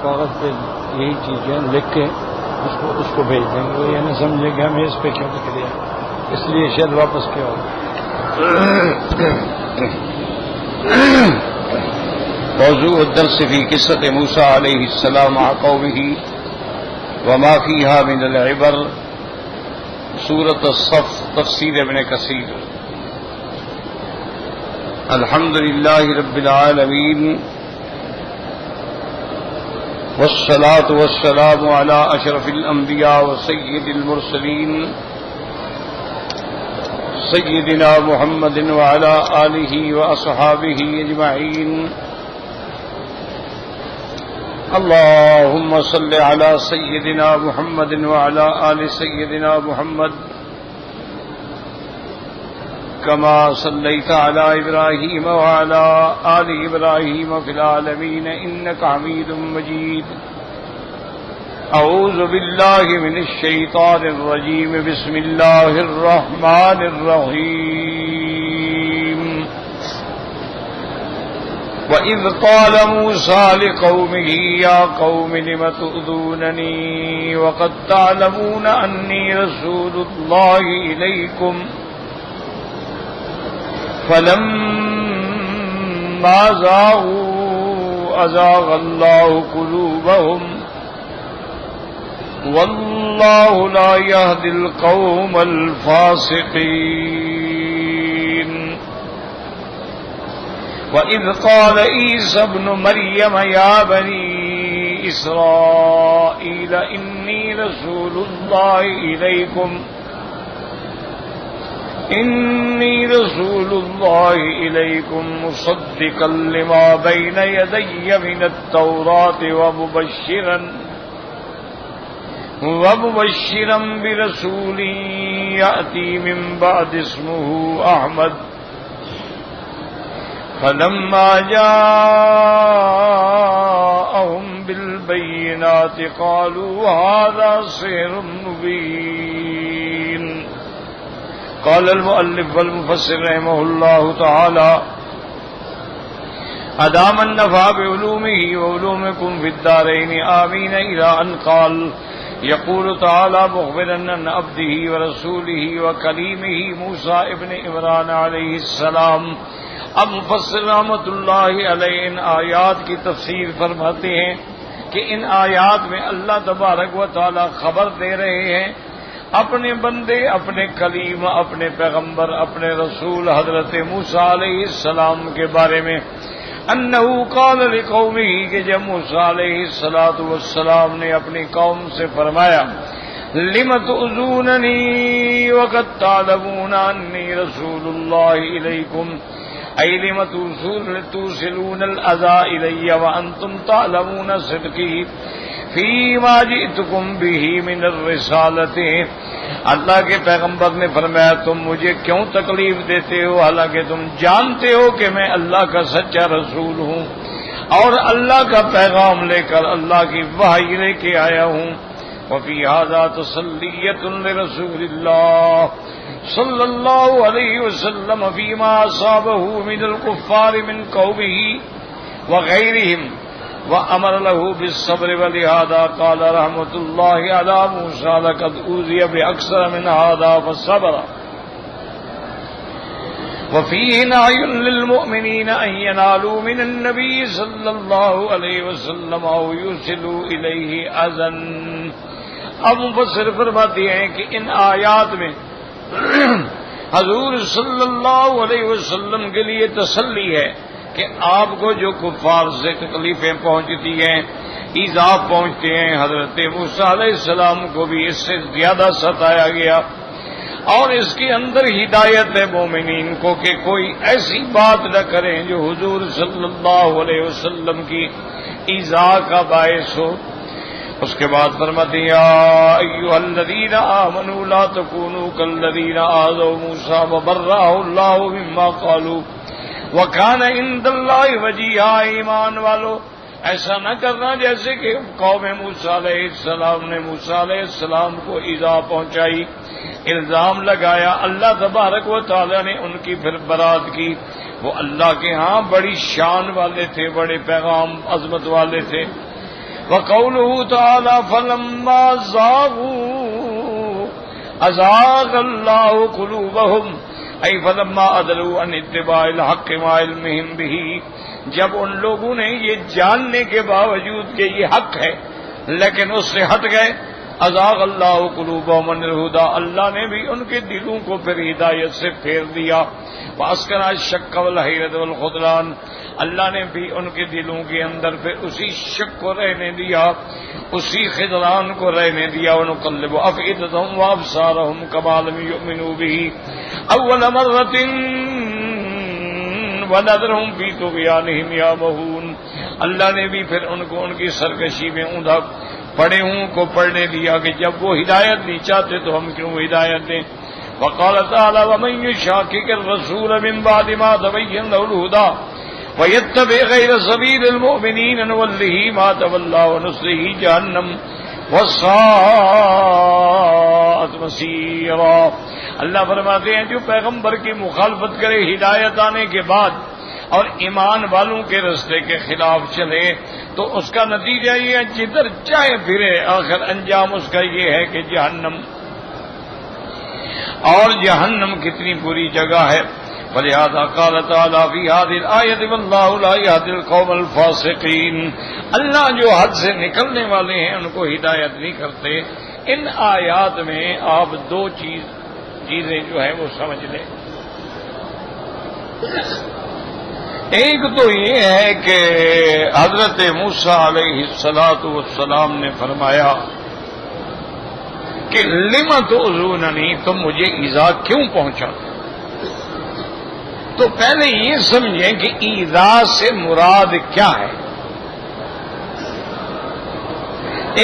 کاغذ پہ یہی چیزیں لکھ کے اس کو بھیج دیں گے. وہ یہ نہ سمجھے کہ ہمیں اس پہ کیوں لکھ دیا, اس لیے شاید واپس کیا ہو. موضوع الدرس فی قصۃ موسیٰ علیہ السلام مع قومہ وما فیہا من العبر, سورۃ الصف, تفسیر ابن کثیر. الحمد للہ رب العالمین والصلاة والسلام على اشرف الانبیاء وسید المرسلین سیدنا محمد وعلى آلہ واصحابہ اجمعین. اللهم صل على سيدنا محمد وعلى آل سيدنا محمد كما صليت على إبراهيم وعلى آل إبراهيم في العالمين إنك حميد مجيد. أعوذ بالله من الشيطان الرجيم. بسم الله الرحمن الرحيم. وَإِذْ قَالَ مُوسَىٰ لِقَوْمِهِ يَا قَوْمِ لِمَ تُؤْذُونَنِي وَقَدْ تَعْلَمُونَ أَنِّي رَسُولُ اللَّهِ إِلَيْكُمْ فَلَمَّا زَاغُوا أَزَاغَ اللَّهُ قُلُوبَهُمْ وَاللَّهُ لَا يَهْدِي الْقَوْمَ الْفَاسِقِينَ. وَإِذْ قَالَ عِيسَى ابْنُ مَرْيَمَ يَا بَنِي إِسْرَائِيلَ إِنِّي رَسُولُ اللَّهِ إِلَيْكُمْ مُصَدِّقًا لِمَا بَيْنَ يَدَيَّ مِنَ التَّوْرَاةِ وَمُبَشِّرًا بِرَسُولٍ يَأْتِي مِن بَعْدِ اسْمُهُ أَحْمَدُ. فَلَمَّا جَاءَهُم بِالْبَيِّنَاتِ قَالُوا هَذَا سِحْرٌ مُبِينٌ. قال المؤلف والمفسر رحمه الله تعالى أدام النفع بعلومه وعلومكم في الدارين آمين إلى أن قال يقول تعالى مخبرا عن عبده ورسوله وكليمه موسى ابن عمران عليه السلام. اب مفسر رحمۃ اللہ علیہ ان آیات کی تفسیر فرماتے ہیں کہ ان آیات میں اللہ تبارک و تعالی خبر دے رہے ہیں اپنے بندے, اپنے کلیم, اپنے پیغمبر, اپنے رسول حضرت موسیٰ علیہ السلام کے بارے میں. انہ قال لقومہ, کہ جب موسیٰ علیہ السلام نے اپنی قوم سے فرمایا لم تؤذوننی وقد تعلمون انی رسول اللہ الیکم, أي لم توصلون الأذى إلي وأنتم تعلمون صدقي فيما جئتكم به من الرسالة. اللہ کے پیغمبر نے فرمایا تم مجھے کیوں تکلیف دیتے ہو حالانکہ تم جانتے ہو کہ میں اللہ کا سچا رسول ہوں اور اللہ کا پیغام لے کر اللہ کی وحی لے کے آیا ہوں. وفي هذا تسلیۃ لرسول اللہ صلی اللہ علیہ وسلم فيما أصابه من الكفار من قومه وغيرهم وأمر له بالصبر. ولهذا قال رحمة الله على موسى لقد أوذي بأكثر من هذا فصبر. وفيه نهي للمؤمنين أن ينالوا من النبي صلى الله عليه وسلم أو يوصلوا إليه أذى. اب مفسر فرماتے ہیں کہ ان آیات میں حضور صلی اللہ علیہ وسلم کے لیے تسلی ہے کہ آپ کو جو کفار سے تکلیفیں پہنچتی ہیں, ایذا پہنچتے ہیں, حضرت موسیٰ علیہ السلام کو بھی اس سے زیادہ ستایا گیا. اور اس کے اندر ہدایت ہے مومنین کو کہ کوئی ایسی بات نہ کریں جو حضور صلی اللہ علیہ وسلم کی ایذا کا باعث ہو. اس کے بعد فرماتے ہیں یا ایھا الذین آمنوا لا تکونوا کالذین آذوا موسیٰ وبرأہ اللہ مما قالوا وکان عند اللہ وجیہا. ایمان والو, ایسا نہ کرنا جیسے کہ قوم موسیٰ علیہ السلام نے موسیٰ علیہ السلام کو ایذا پہنچائی, الزام لگایا. اللہ تبارک و تعالی نے ان کی پھر برات کی. وہ اللہ کے ہاں بڑی شان والے تھے, بڑے پیغام عظمت والے تھے. وقوله تعالی فلما زاغوا ازاغ اللہ قلوبهم ای فلما ادلوا عن اتباع الحق مع علمهم به، جب ان لوگوں نے یہ جاننے کے باوجود کہ یہ حق ہے لیکن اس سے ہٹ گئے، ازاغ اللہ قلوبهم عن الہدی، اللہ نے بھی ان کے دلوں کو پھر ہدایت سے پھیر دیا، واسکن الشک والحیرۃ والخذلان، اللہ نے بھی ان کے دلوں کے اندر پھر اسی شک کو رہنے دیا، اسی خذلان کو رہنے دیا، ونقلب افئدتهم وابصارهم كما لم يؤمنوا به اول مرۃ ونذرهم في طغيانهم يعمهون، اللہ نے بھی پھر ان کو ان کی سرکشی میں اوندھا پڑے ہوں کو پڑھنے دیا کہ جب وہ ہدایت نہیں چاہتے تو ہم کیوں ہدایت دیں۔ وقال تعالی ومن يشاقق الرسول من بعد ما تبين له الهدى ويتبع غير سبيل المؤمنين نوله ما تولى ونصله جهنم وساءت مصيرا، اللہ فرماتے ہیں جو پیغمبر کی مخالفت کرے ہدایت آنے کے بعد اور ایمان والوں کے رستے کے خلاف چلے تو اس کا نتیجہ یہ ہے جدھر چاہے پھرے آخر انجام اس کا یہ ہے کہ جہنم، اور جہنم کتنی بری جگہ ہے۔ ولہذا قال تعالی فی هذه الآیۃ واللہ لا یہدی القوم الفاسقین، اللہ جو حد سے نکلنے والے ہیں ان کو ہدایت نہیں کرتے۔ ان آیات میں آپ دو چیزیں جو ہیں وہ سمجھ لیں، ایک تو یہ ہے کہ حضرت موسیٰ علیہ السلام نے فرمایا کہ لم تؤذوننی، تم مجھے ایذا کیوں پہنچاتے؟ تو پہلے یہ سمجھیں کہ ایذا سے مراد کیا ہے۔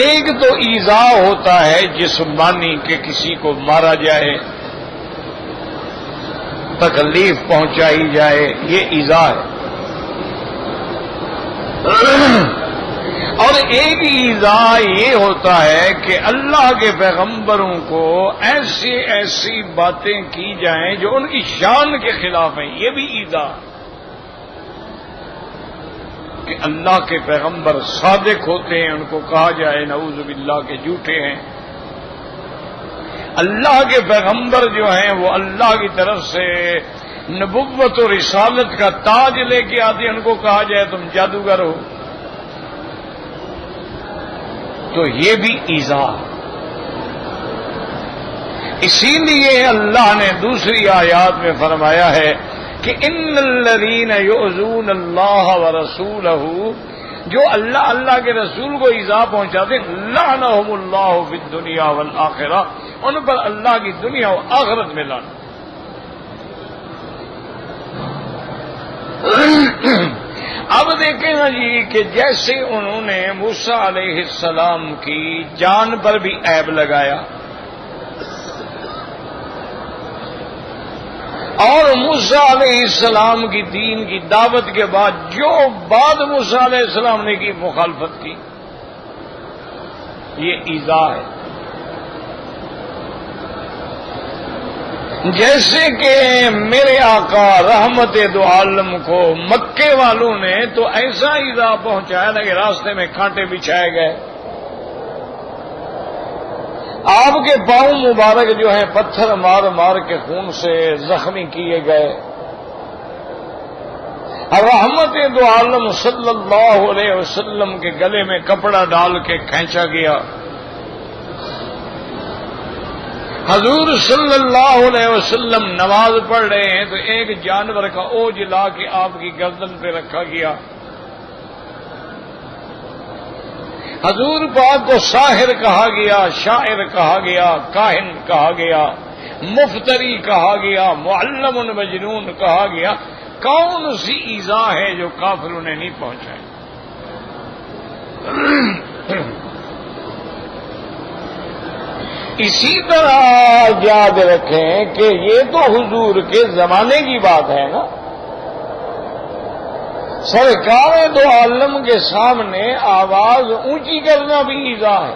ایک تو ایذا ہوتا ہے جسمانی کہ کسی کو مارا جائے، تکلیف پہنچائی جائے، یہ ایذا ہے، اور ایک ایذا یہ ہوتا ہے کہ اللہ کے پیغمبروں کو ایسی ایسی باتیں کی جائیں جو ان کی شان کے خلاف ہیں، یہ بھی ایذا، کہ اللہ کے پیغمبر صادق ہوتے ہیں ان کو کہا جائے نعوذ باللہ کے جھوٹے ہیں، اللہ کے پیغمبر جو ہیں وہ اللہ کی طرف سے نبوت و رسالت کا تاج لے کے آتے ہیں ان کو کہا جائے تم جادوگر ہو، تو یہ بھی ایذا۔ اسی لیے اللہ نے دوسری آیات میں فرمایا ہے کہ ان الذین یؤذون اللہ ورسولہ، جو اللہ کے رسول کو ایذا پہنچاتے لعنہم اللہ فی الدنیا والآخرہ، ان پر اللہ کی دنیا و آخرت میں لعنت۔ اب دیکھیں نا جی کہ جیسے انہوں نے موسیٰ علیہ السلام کی جان پر بھی عیب لگایا، اور موسیٰ علیہ السلام کی دین کی دعوت کے بعد جو بعد موسیٰ علیہ السلام نے کی مخالفت کی، یہ ایذا ہے۔ جیسے کہ میرے آقا رحمت دو عالم کو مکے والوں نے تو ایسا ایذا پہنچایا نا کہ راستے میں کانٹے بچھائے گئے، آپ کے پاؤں مبارک جو ہیں پتھر مار مار کے خون سے زخمی کیے گئے، اور رحمت دو عالم صلی اللہ علیہ وسلم کے گلے میں کپڑا ڈال کے کھینچا گیا۔ حضور صلی اللہ علیہ وسلم نماز پڑھ رہے ہیں تو ایک جانور کا اوج لا کے آپ کی گردن پہ رکھا گیا، حضور پاک کو ساحر کہا گیا، شاعر کہا گیا، کاہن کہا گیا، مفتری کہا گیا، معلم مجنون کہا گیا۔ کون سی ایذا ہے جو کافروں نے نہیں پہنچائی؟ اسی طرح یاد رکھیں کہ یہ تو حضور کے زمانے کی بات ہے نا، سرکار دو عالم کے سامنے آواز اونچی کرنا بھی ایذا ہے۔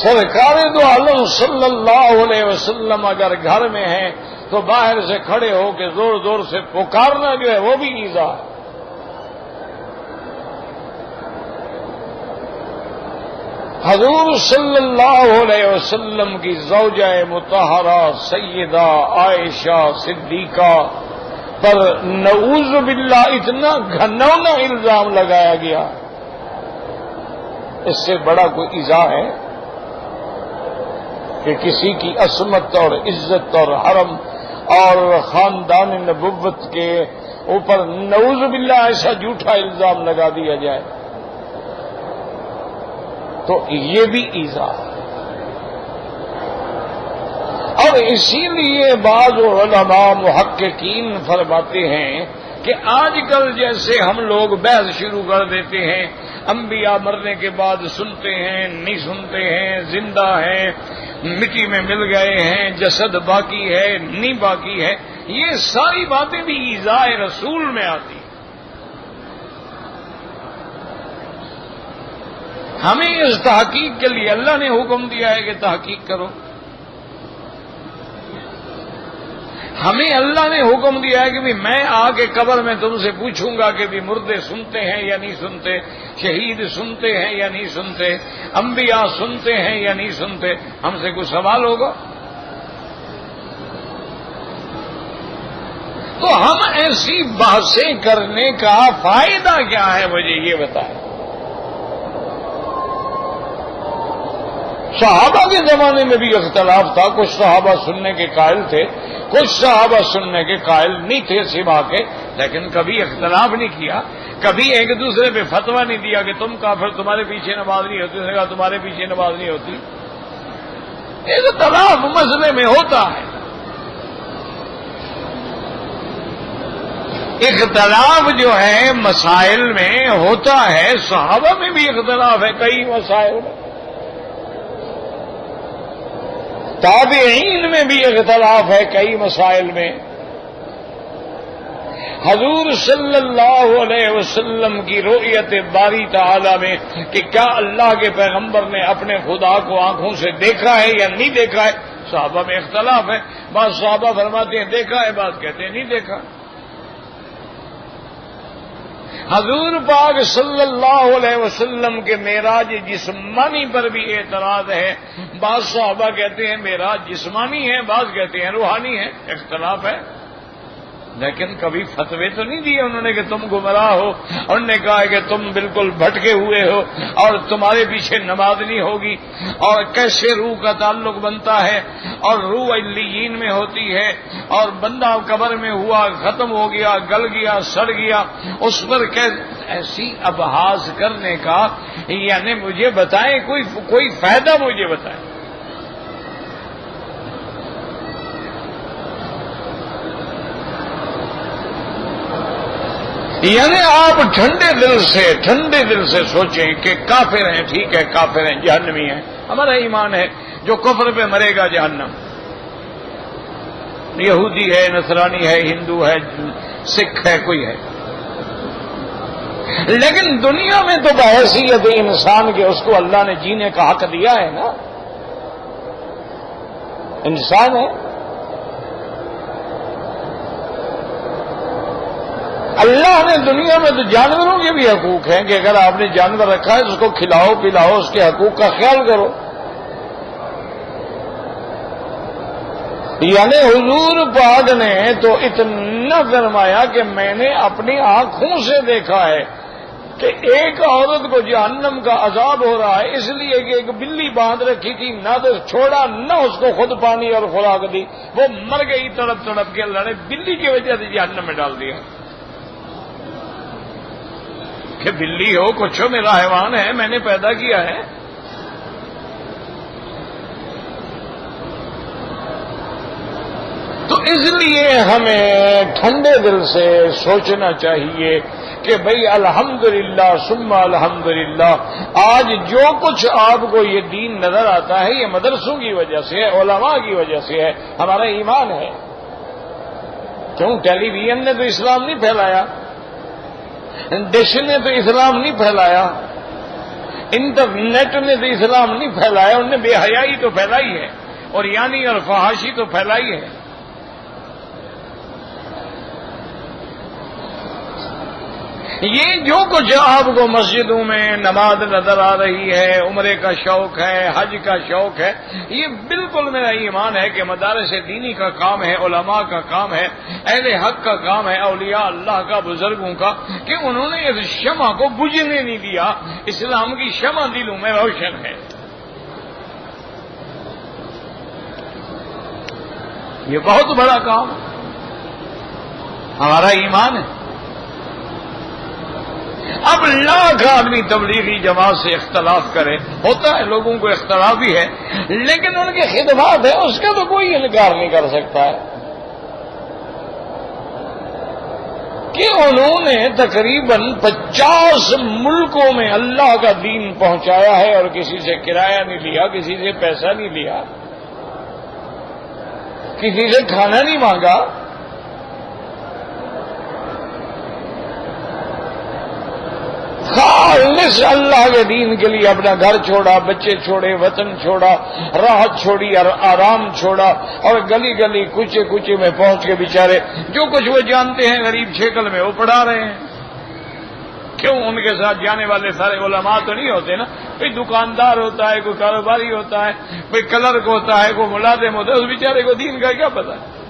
سرکار دو عالم صلی اللہ علیہ وسلم اگر گھر میں ہیں تو باہر سے کھڑے ہو کے زور زور سے پکارنا جو ہے وہ بھی ایذا ہے۔ حضور صلی اللہ علیہ وسلم کی زوجہ مطہرہ سیدہ عائشہ صدیقہ پر نعوذ باللہ اتنا گھنونا الزام لگایا گیا، اس سے بڑا کوئی ایذا ہے کہ کسی کی عصمت اور عزت اور حرم اور خاندان نبوت کے اوپر نعوذ باللہ ایسا جھوٹا الزام لگا دیا جائے، تو یہ بھی ایذا ہے۔ اور اسی لیے بعض علماء محققین فرماتے ہیں کہ آج کل جیسے ہم لوگ بحث شروع کر دیتے ہیں، انبیاء مرنے کے بعد سنتے ہیں نہیں سنتے ہیں، زندہ ہیں مٹی میں مل گئے ہیں، جسد باقی ہے نہیں باقی ہے، یہ ساری باتیں بھی ایذاء رسول میں آتی ہیں۔ ہمیں اس تحقیق کے لیے اللہ نے حکم دیا ہے کہ تحقیق کرو، ہمیں اللہ نے حکم دیا ہے کہ بھی میں آ کے قبر میں تم سے پوچھوں گا کہ بھی مردے سنتے ہیں یا نہیں سنتے، شہید سنتے ہیں یا نہیں سنتے، انبیاء سنتے ہیں یا نہیں سنتے، ہم سے کوئی سوال ہوگا؟ تو ہم ایسی بحثیں کرنے کا فائدہ کیا ہے، مجھے یہ بتائیں۔ صحابہ کے زمانے میں بھی اختلاف تھا، کچھ صحابہ سننے کے قائل تھے، کچھ صحابہ سننے کے قائل نہیں تھے سوا کے، لیکن کبھی اختلاف نہیں کیا، کبھی ایک دوسرے پہ فتویٰ نہیں دیا کہ تم کافر، تمہارے پیچھے نماز نہیں ہوتی، اس نے کہا تمہارے پیچھے نماز نہیں ہوتی۔ اختلاف مسئلے میں ہوتا ہے، اختلاف جو ہے مسائل میں ہوتا ہے، صحابہ میں بھی اختلاف ہے کئی مسائل میں، تابعین میں بھی اختلاف ہے کئی مسائل میں۔ حضور صلی اللہ علیہ وسلم کی رؤیت باری تعالی میں کہ کیا اللہ کے پیغمبر نے اپنے خدا کو آنکھوں سے دیکھا ہے یا نہیں دیکھا ہے، صحابہ میں اختلاف ہے، بعض صحابہ فرماتے ہیں دیکھا ہے، بعض کہتے ہیں نہیں دیکھا۔ حضور پاک صلی اللہ علیہ وسلم کے معراج جسمانی پر بھی اعتراض ہے، بعض صحابہ کہتے ہیں معراج جسمانی ہے، بعض کہتے ہیں روحانی ہے، اختلاف ہے، لیکن کبھی فتوے تو نہیں دیے انہوں نے کہ تم گمراہ ہو، انہوں نے کہا کہ تم بالکل بھٹکے ہوئے ہو اور تمہارے پیچھے نماز نہیں ہوگی، اور کیسے روح کا تعلق بنتا ہے، اور روح علیین میں ہوتی ہے، اور بندہ قبر میں ہوا ختم ہو گیا، گل گیا، سڑ گیا، اس پر ایسی ابحاث کرنے کا یعنی مجھے بتائیں کوئی فائدہ مجھے بتائیں۔ یعنی آپ ٹھنڈے دل سے سوچیں کہ کافر ہیں، ٹھیک ہے کافر ہیں، جہنمی ہیں، ہمارا ایمان ہے جو کفر پہ مرے گا جہنم، یہودی ہے، نصرانی ہے، ہندو ہے، سکھ ہے، کوئی ہے، لیکن دنیا میں تو بحیثیت انسان کے اس کو اللہ نے جینے کا حق دیا ہے نا، انسان ہے، اللہ نے دنیا میں تو جانوروں کے بھی حقوق ہیں کہ اگر آپ نے جانور رکھا ہے تو اس کو کھلاؤ پلاؤ، اس کے حقوق کا خیال کرو۔ یعنی حضور پاک نے تو اتنا فرمایا کہ میں نے اپنی آنکھوں سے دیکھا ہے کہ ایک عورت کو جہنم کا عذاب ہو رہا ہے اس لیے کہ ایک بلی باندھ رکھی تھی، نہ تو چھوڑا نہ اس کو خود پانی اور خوراک دی، وہ مر گئی تڑپ تڑپ کے، اللہ نے بلی کی وجہ سے جہنم میں ڈال دیا کہ بلی ہو کچھ ہو، میرا حیوان ہے، میں نے پیدا کیا ہے۔ تو اس لیے ہمیں ٹھنڈے دل سے سوچنا چاہیے کہ بھئی الحمدللہ ثم الحمدللہ، آج جو کچھ آپ کو یہ دین نظر آتا ہے یہ مدرسوں کی وجہ سے ہے، علماء کی وجہ سے ہے، ہمارا ایمان ہے۔ کیوں؟ ٹیلی ویژن نے تو اسلام نہیں پھیلایا، ڈش نے تو اسلام نہیں پھیلایا، انٹرنیٹ نے تو اسلام نہیں پھیلایا، انہوں نے بے حیائی تو پھیلائی ہے، اور یعنی اور فحاشی تو پھیلائی ہے۔ یہ جو کچھ آپ کو مسجدوں میں نماز نظر آ رہی ہے، عمرے کا شوق ہے، حج کا شوق ہے، یہ بالکل میرا ایمان ہے کہ مدارس دینی کا کام ہے، علماء کا کام ہے، اہل حق کا کام ہے، اولیاء اللہ کا، بزرگوں کا، کہ انہوں نے اس شمع کو بجھنے نہیں دیا۔ اسلام کی شمع دلوں میں روشن ہے۔ یہ بہت بڑا کام ہمارا ایمان ہے۔ اب لاکھ آدمی تبلیغی جماعت سے اختلاف کرے، ہوتا ہے لوگوں کو اختلاف بھی ہے، لیکن ان کی خدمات ہے، اس کا تو کوئی انکار نہیں کر سکتا ہے کہ انہوں نے تقریباً 50 ملکوں میں اللہ کا دین پہنچایا ہے اور کسی سے کرایہ نہیں لیا، کسی سے پیسہ نہیں لیا، کسی سے کھانا نہیں مانگا۔ خالص اللہ کے دین کے لیے اپنا گھر چھوڑا، بچے چھوڑے، وطن چھوڑا، راحت چھوڑی اور آرام چھوڑا، اور گلی گلی کوچے کوچے میں پہنچ کے بیچارے جو کچھ وہ جانتے ہیں غریب شکل میں وہ پڑھا رہے ہیں۔ کیوں؟ ان کے ساتھ جانے والے سارے علماء تو نہیں ہوتے نا، کوئی دکاندار ہوتا ہے، کوئی کاروباری ہوتا ہے، کوئی کلرک ہوتا ہے، کوئی ملازم ہوتا ہے، اس بیچارے کو دین کا کیا پتا ہے؟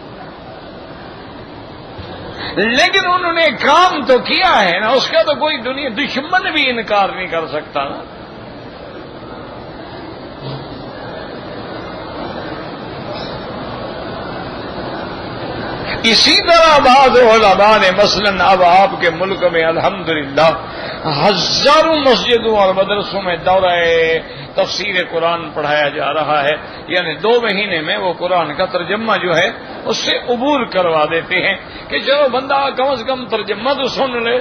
لیکن انہوں نے کام تو کیا ہے نا، اس کا تو کوئی دنیا دشمن بھی انکار نہیں کر سکتا نا۔ اسی طرح بعض علماء نے مثلاً اب آپ کے ملک میں الحمدللہ ہزاروں مسجدوں اور مدرسوں میں دورہ تفسیر قرآن پڑھایا جا رہا ہے، یعنی 2 مہینے میں وہ قرآن کا ترجمہ جو ہے اس سے عبور کروا دیتے ہیں کہ چلو بندہ کم از کم ترجمہ تو سن لے۔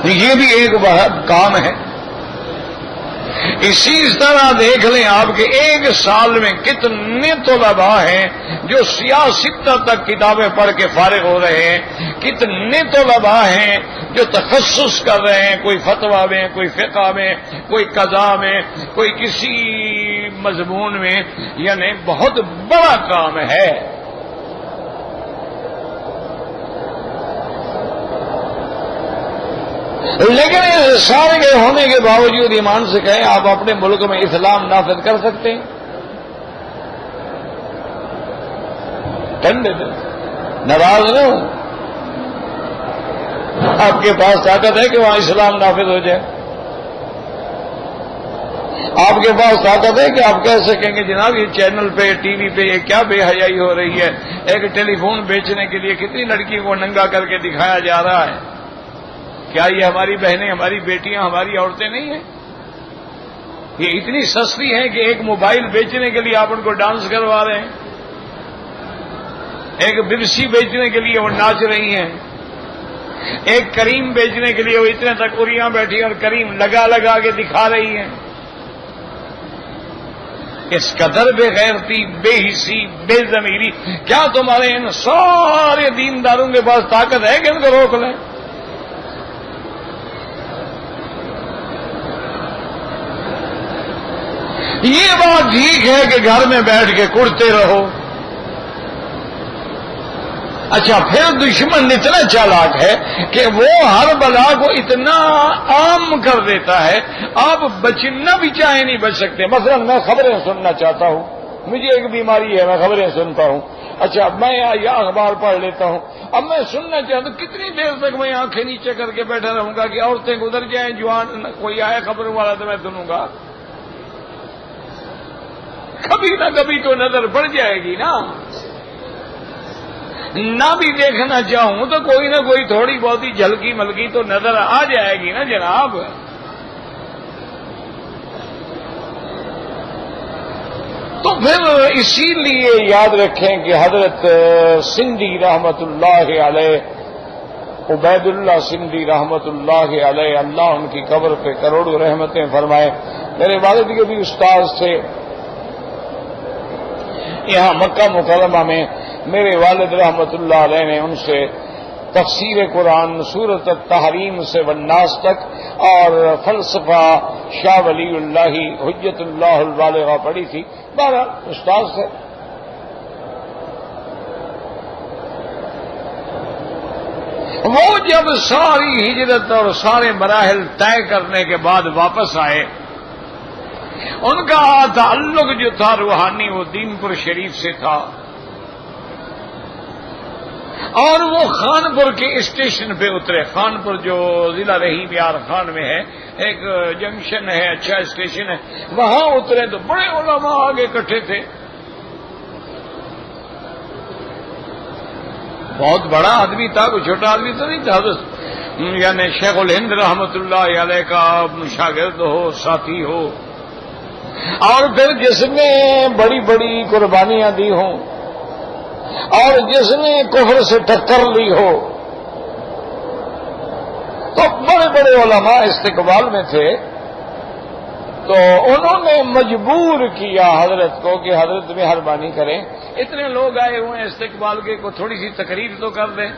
یہ بھی ایک بہت کام ہے۔ اسی طرح دیکھ لیں آپ کے ایک سال میں کتنے طلباء ہیں جو سیاست تک کتابیں پڑھ کے فارغ ہو رہے ہیں، کتنے طلباء ہیں جو تخصص کر رہے ہیں، کوئی فتویٰ میں، کوئی فقہ میں، کوئی قضاء میں، کوئی کسی مضمون میں، یعنی بہت بڑا کام ہے۔ لیکن اس سارے کے ہونے کے باوجود ایمان سے کہیں آپ اپنے ملک میں اسلام نافذ کر سکتے ہیں؟ ٹھنڈے دل ناراض نہ ہوں، آپ کے پاس طاقت ہے کہ وہاں اسلام نافذ ہو جائے؟ آپ کے پاس طاقت ہے کہ آپ کہہ سکیں گے جناب یہ چینل پہ، ٹی وی پہ یہ کیا بے حیائی ہو رہی ہے؟ ایک ٹیلی فون بیچنے کے لیے کتنی لڑکی کو ننگا کر کے دکھایا جا رہا ہے؟ کیا یہ ہماری بہنیں، ہماری بیٹیاں، ہماری عورتیں نہیں ہیں؟ یہ اتنی سستی ہیں کہ ایک موبائل بیچنے کے لیے آپ ان کو ڈانس کروا رہے ہیں، ایک برسی بیچنے کے لیے وہ ناچ رہی ہیں، ایک کریم بیچنے کے لیے وہ اتنے تک اریاں بیٹھی اور کریم لگا لگا کے دکھا رہی ہیں۔ اس قدر بے غیرتی، بے حسی، بے ضمیری، کیا تمہارے ان سارے دینداروں کے پاس طاقت ہے کہ ان کو روک لیں؟ یہ بات ٹھیک ہے کہ گھر میں بیٹھ کے کڑتے رہو، اچھا پھر دشمن اتنا چالاک ہے کہ وہ ہر بلا کو اتنا عام کر دیتا ہے، آپ بچنا بھی چاہے نہیں بچ سکتے۔ مثلا میں خبریں سننا چاہتا ہوں، مجھے ایک بیماری ہے، میں خبریں سنتا ہوں، اچھا میں یا اخبار پڑھ لیتا ہوں، اب میں سننا چاہتا ہوں کتنی دیر تک میں آنکھیں نیچے کر کے بیٹھا رہوں گا کہ عورتیں گزر جائیں، جوان کوئی آئے خبر والا تو میں سنوں گا؟ کبھی نہ کبھی تو نظر پڑ جائے گی نا، نہ بھی دیکھنا چاہوں تو کوئی نہ کوئی تھوڑی بہت ہی جھلکی ملکی تو نظر آ جائے گی نا جناب۔ تو پھر اسی لیے یاد رکھیں کہ حضرت سندھی رحمت اللہ علیہ، عبید اللہ سندھی رحمت اللہ علیہ، اللہ ان کی قبر پہ کروڑوں رحمتیں فرمائے، میرے والد کے بھی استاذ تھے۔ یہاں مکہ مکرمہ میں میرے والد رحمت اللہ علیہ نے ان سے تفسیر قرآن، سورۃ التحریم سے والناس تک، اور فلسفہ شاہ ولی اللہ حجت اللہ البالغہ پڑھی تھی۔ بہرحال استاذ سے جب ساری ہجرت اور سارے مراحل طے کرنے کے بعد واپس آئے، ان کا تعلق جو تھا روحانی وہ دین پور شریف سے تھا، اور وہ خانپور کے اسٹیشن پہ اترے۔ خانپور جو ضلع رحیم یار خان میں ہے، ایک جنکشن ہے، اچھا اسٹیشن ہے، وہاں اترے تو بڑے علماء آگے اکٹھے تھے۔ بہت بڑا آدمی تھا، کوئی چھوٹا آدمی تو نہیں تھا، یعنی شیخ الہند رحمت اللہ علیہ کا شاگرد ہو، ساتھی ہو، اور پھر جس نے بڑی بڑی قربانیاں دی ہوں اور جس نے کفر سے ٹکر لی ہو، تو بڑے بڑے علماء استقبال میں تھے۔ تو انہوں نے مجبور کیا حضرت کو کہ حضرت مہربانی کریں، اتنے لوگ آئے ہوئے ہیں استقبال کے، کو تھوڑی سی تقریر تو کر دیں۔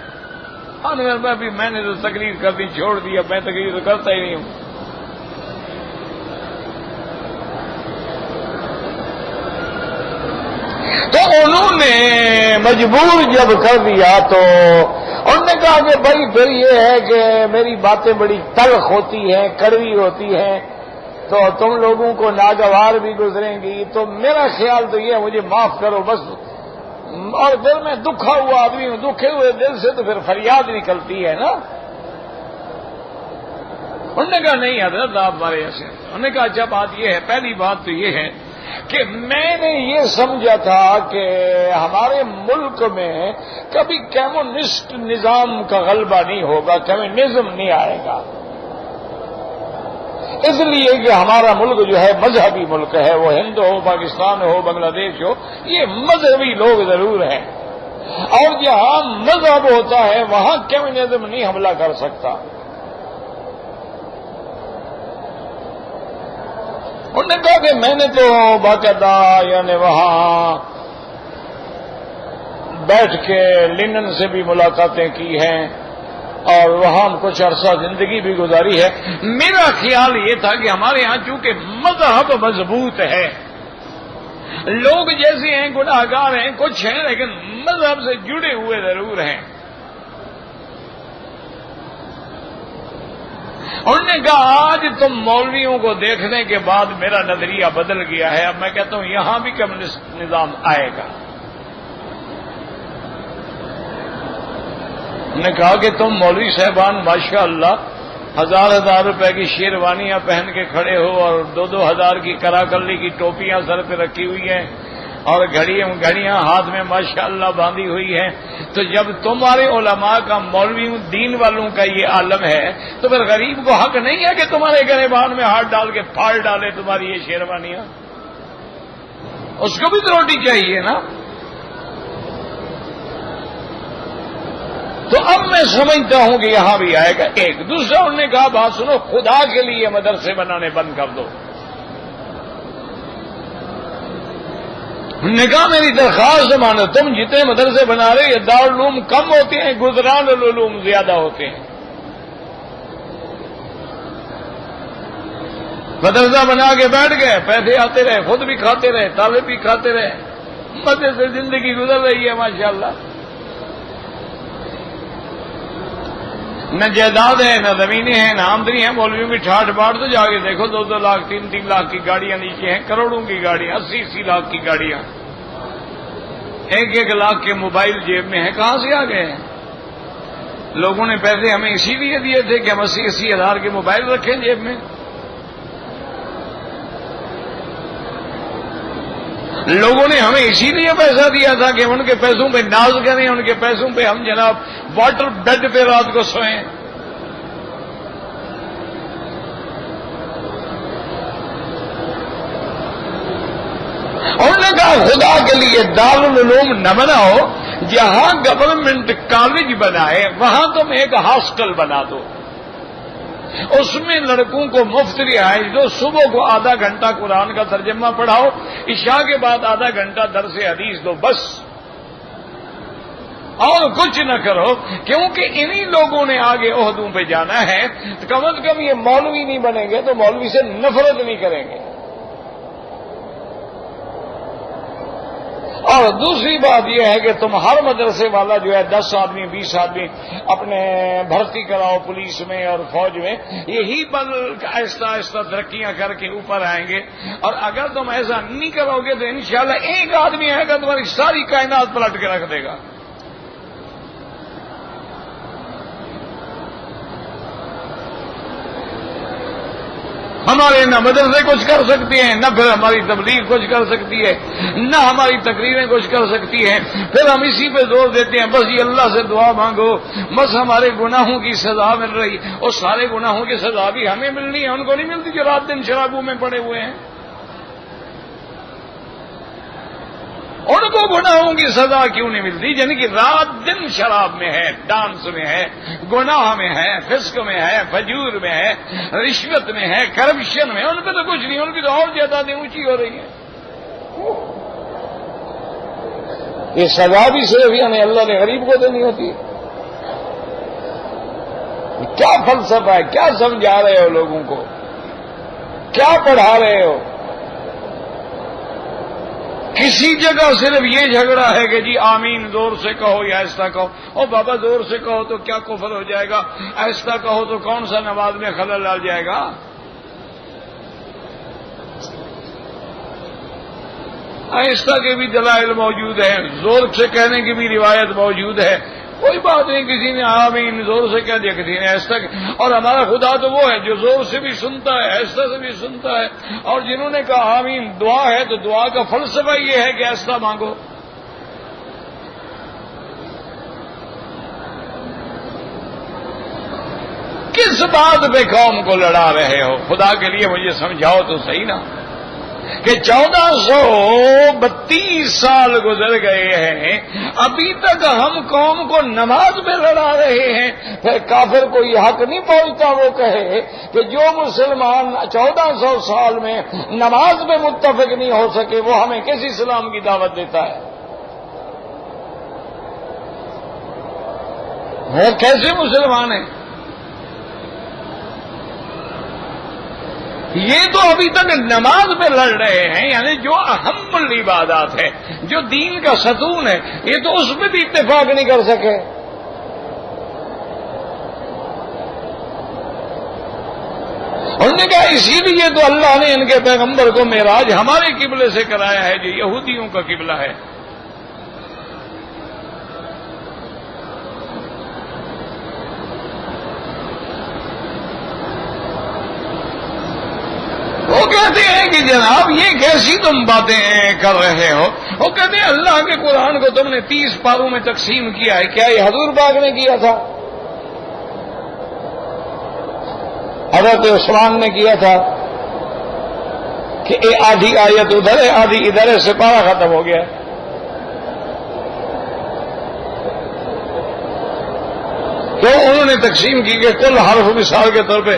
ابھی میں نے تو تقریر کر دی، چھوڑ دیا، میں تقریر تو کرتا ہی نہیں ہوں۔ تو انہوں نے مجبور جب کر دیا تو انہوں نے کہا کہ بھائی پھر یہ ہے کہ میری باتیں بڑی تلخ ہوتی ہیں، کڑوی ہوتی ہیں، تو تم لوگوں کو ناگوار بھی گزریں گی، تو میرا خیال تو یہ ہے مجھے معاف کرو بس۔ اور پھر میں دکھا ہوا آدمی ہوں، دکھے ہوئے دل سے تو پھر فریاد نکلتی ہے نا۔ انہوں نے کہا نہیں حضرت آپ ہمارے ایسے۔ انہوں نے کہا اچھا بات یہ ہے، پہلی بات تو یہ ہے کہ میں نے یہ سمجھا تھا کہ ہمارے ملک میں کبھی کمیونسٹ نظام کا غلبہ نہیں ہوگا، کمیونزم نہیں آئے گا، اس لیے کہ ہمارا ملک جو ہے مذہبی ملک ہے، وہ ہند ہو، پاکستان ہو، بنگلہ دیش ہو، یہ مذہبی لوگ ضرور ہیں، اور جہاں مذہب ہوتا ہے وہاں کمیونزم نہیں حملہ کر سکتا۔ انہوں نے کہا کہ میں نے تو باقاعدہ یعنی وہاں بیٹھ کے لینن سے بھی ملاقاتیں کی ہیں اور وہاں کچھ عرصہ زندگی بھی گزاری ہے۔ میرا خیال یہ تھا کہ ہمارے ہاں چونکہ مذہب مضبوط ہے، لوگ جیسے ہیں گناہگار ہیں کچھ ہیں لیکن مذہب سے جڑے ہوئے ضرور ہیں۔ انہوں نے کہا آج تم مولویوں کو دیکھنے کے بعد میرا نظریہ بدل گیا ہے، اب میں کہتا ہوں یہاں بھی کمیونسٹ نظام آئے گا۔ نے کہا کہ تم مولوی صاحبان ماشاء اللہ 1000 روپے کی شیروانیاں پہن کے کھڑے ہو اور 2,000 کی کراکلی کی ٹوپیاں سر پہ رکھی ہوئی ہیں اور گھڑیاں ہاتھ میں ماشاء اللہ باندھی ہوئی ہیں، تو جب تمہارے علماء کا مولویوں دین والوں کا یہ عالم ہے تو پھر غریب کو حق نہیں ہے کہ تمہارے گریبان میں ہاتھ ڈال کے پھاڑ ڈالے تمہاری یہ شیروانیاں؟ اس کو بھی تو روٹی چاہیے نا۔ تو اب میں سمجھتا ہوں کہ یہاں بھی آئے گا۔ ایک دوسرا انہوں نے کہا بات سنو، خدا کے لیے مدرسے بنانے بند کر دو۔ انہوں نے کہا میری درخواست مانو، تم جتنے مدرسے بنا رہے یہ دارالعلوم کم ہوتے ہیں، گزران العلوم زیادہ ہوتے ہیں۔ مدرسہ بنا کے بیٹھ گئے، پیسے آتے رہے، خود بھی کھاتے رہے، طالب بھی کھاتے رہے، مزے سے زندگی گزر رہی ہے ماشاءاللہ۔ نہ جائیداد ہے، نہ زمینیں ہیں، نہ آمدنی ہے، مولویوں کی ٹھاٹ باٹ تو جا کے دیکھو 2-2 لاکھ 3-3 لاکھ کی گاڑیاں نیچے ہیں، کروڑوں کی گاڑیاں، 80-80 لاکھ کی گاڑیاں، 1-1 لاکھ کے موبائل جیب میں ہیں، کہاں سے آ گئے ہیں؟ لوگوں نے پیسے ہمیں اسی لیے دیے تھے کہ ہم 80-80 ہزار کے موبائل رکھیں جیب میں۔ لوگوں نے ہمیں اسی لیے پیسہ دیا تھا کہ ان کے پیسوں پہ ناز کریں، ان کے پیسوں پہ ہم جناب واٹر بیڈ پہ رات کو سوئیں۔ انہوں نے کہا خدا کے لیے دارالعلوم نہ بناؤ، جہاں گورنمنٹ کالج بنائے وہاں تم ایک ہاسٹل بنا دو، اس میں لڑکوں کو مفت رہائش دو، صبح کو آدھا گھنٹہ قرآن کا ترجمہ پڑھاؤ، عشاء کے بعد آدھا گھنٹہ درس حدیث دو، بس اور کچھ نہ کرو، کیونکہ انہی لوگوں نے آگے عہدوں پہ جانا ہے۔ کم از کم یہ مولوی نہیں بنیں گے تو مولوی سے نفرت نہیں کریں گے، اور دوسری بات یہ ہے کہ تم ہر مدرسے والا جو ہے 10 آدمی 20 آدمی اپنے بھرتی کراؤ پولیس میں اور فوج میں، یہی بل آہستہ آہستہ ترقیاں کر کے اوپر آئیں گے. اور اگر تم ایسا نہیں کرو گے تو انشاءاللہ ایک آدمی آئے گا تمہاری ساری کائنات پلٹ کے رکھ دے گا. ہمارے نہ مدرسے کچھ کر سکتے ہیں، نہ پھر ہماری تبلیغ کچھ کر سکتی ہے، نہ ہماری تقریریں کچھ کر سکتی ہیں. پھر ہم اسی پہ زور دیتے ہیں بس یہ اللہ سے دعا مانگو، بس ہمارے گناہوں کی سزا مل رہی. اور سارے گناہوں کی سزا بھی ہمیں ملنی ہے، ان کو نہیں ملتی جو رات دن شرابوں میں پڑے ہوئے ہیں. ان کو گناہوں کی سزا کیوں نہیں ملتی؟ یعنی کہ رات دن شراب میں ہے، ڈانس میں ہے، گناہ میں ہے، فسق میں ہے، فجور میں ہے، رشوت میں ہے، کرپشن میں. ان پہ تو کچھ نہیں، ان کی تو اور جائیدادیں اونچی ہو رہی ہیں. یہ سزا بھی صرف یعنی اللہ نے غریب کو دینی ہوتی ہے. کیا فلسفہ ہے؟ کیا سمجھا رہے ہو لوگوں کو؟ کیا پڑھا رہے ہو؟ کسی جگہ صرف یہ جھگڑا ہے کہ جی آمین زور سے کہو یا آہستہ کہو. او بابا زور سے کہو تو کیا کفر ہو جائے گا؟ آہستہ کہو تو کون سا نماز میں خلل ڈال جائے گا؟ آہستہ کے بھی دلائل موجود ہیں، زور سے کہنے کی بھی روایت موجود ہے. کوئی بات نہیں، کسی نے آمین زور سے کہہ دیا، کسی نے آہستہ. اور ہمارا خدا تو وہ ہے جو زور سے بھی سنتا ہے، آہستہ سے بھی سنتا ہے. اور جنہوں نے کہا آمین دعا ہے تو دعا کا فلسفہ یہ ہے کہ آہستہ مانگو. کس بات پہ قوم کو لڑا رہے ہو؟ خدا کے لیے مجھے سمجھاؤ تو صحیح نا، کہ 1432 سال گزر گئے ہیں، ابھی تک ہم قوم کو نماز میں لڑا رہے ہیں. پھر کافر کو یہ حق نہیں پہنچتا وہ کہے کہ جو مسلمان 1400 سال میں نماز میں متفق نہیں ہو سکے وہ ہمیں کس اسلام کی دعوت دیتا ہے؟ وہ کیسے مسلمان ہیں؟ یہ تو ابھی تک نماز میں لڑ رہے ہیں، یعنی جو اہم العبادات ہے، جو دین کا ستون ہے، یہ تو اس میں بھی اتفاق نہیں کر سکے. انہوں نے کہا اسی لیے تو اللہ نے ان کے پیغمبر کو معراج ہمارے قبلے سے کرایا ہے جو یہودیوں کا قبلہ ہے. وہ کہتے ہیں کہ جناب یہ کیسی تم باتیں کر رہے ہو؟ وہ کہتے ہیں اللہ کے قرآن کو تم نے 30 پاروں میں تقسیم کیا ہے، کیا یہ حضور پاک نے کیا تھا؟ حضرت عثمان نے کیا تھا کہ آدھی آیت ادھر ہے آدھی ادھر ہے، سپارہ ختم ہو گیا. تو انہوں نے تقسیم کی کہ کل حرف مثال کے طور پہ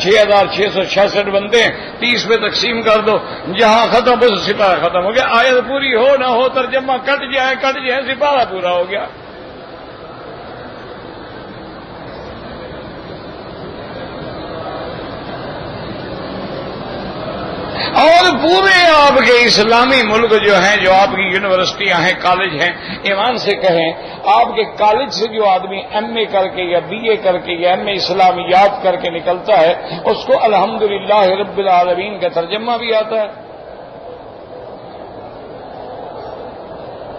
6666 بنتے ہیں، 30 پہ تقسیم کر دو، جہاں ختم بس سپارہ ختم ہو گیا. آیت پوری ہو نہ ہو، ترجمہ کٹ جائے سپارہ پورا ہو گیا. اور پورے آپ کے اسلامی ملک جو ہیں، جو آپ کی یونیورسٹیاں ہیں، کالج ہیں، ایمان سے کہیں آپ کے کالج سے جو آدمی ایم اے کر کے یا بی اے کر کے یا ایم اے اسلامیات کر کے نکلتا ہے اس کو الحمدللہ رب العالمین کا ترجمہ بھی آتا ہے.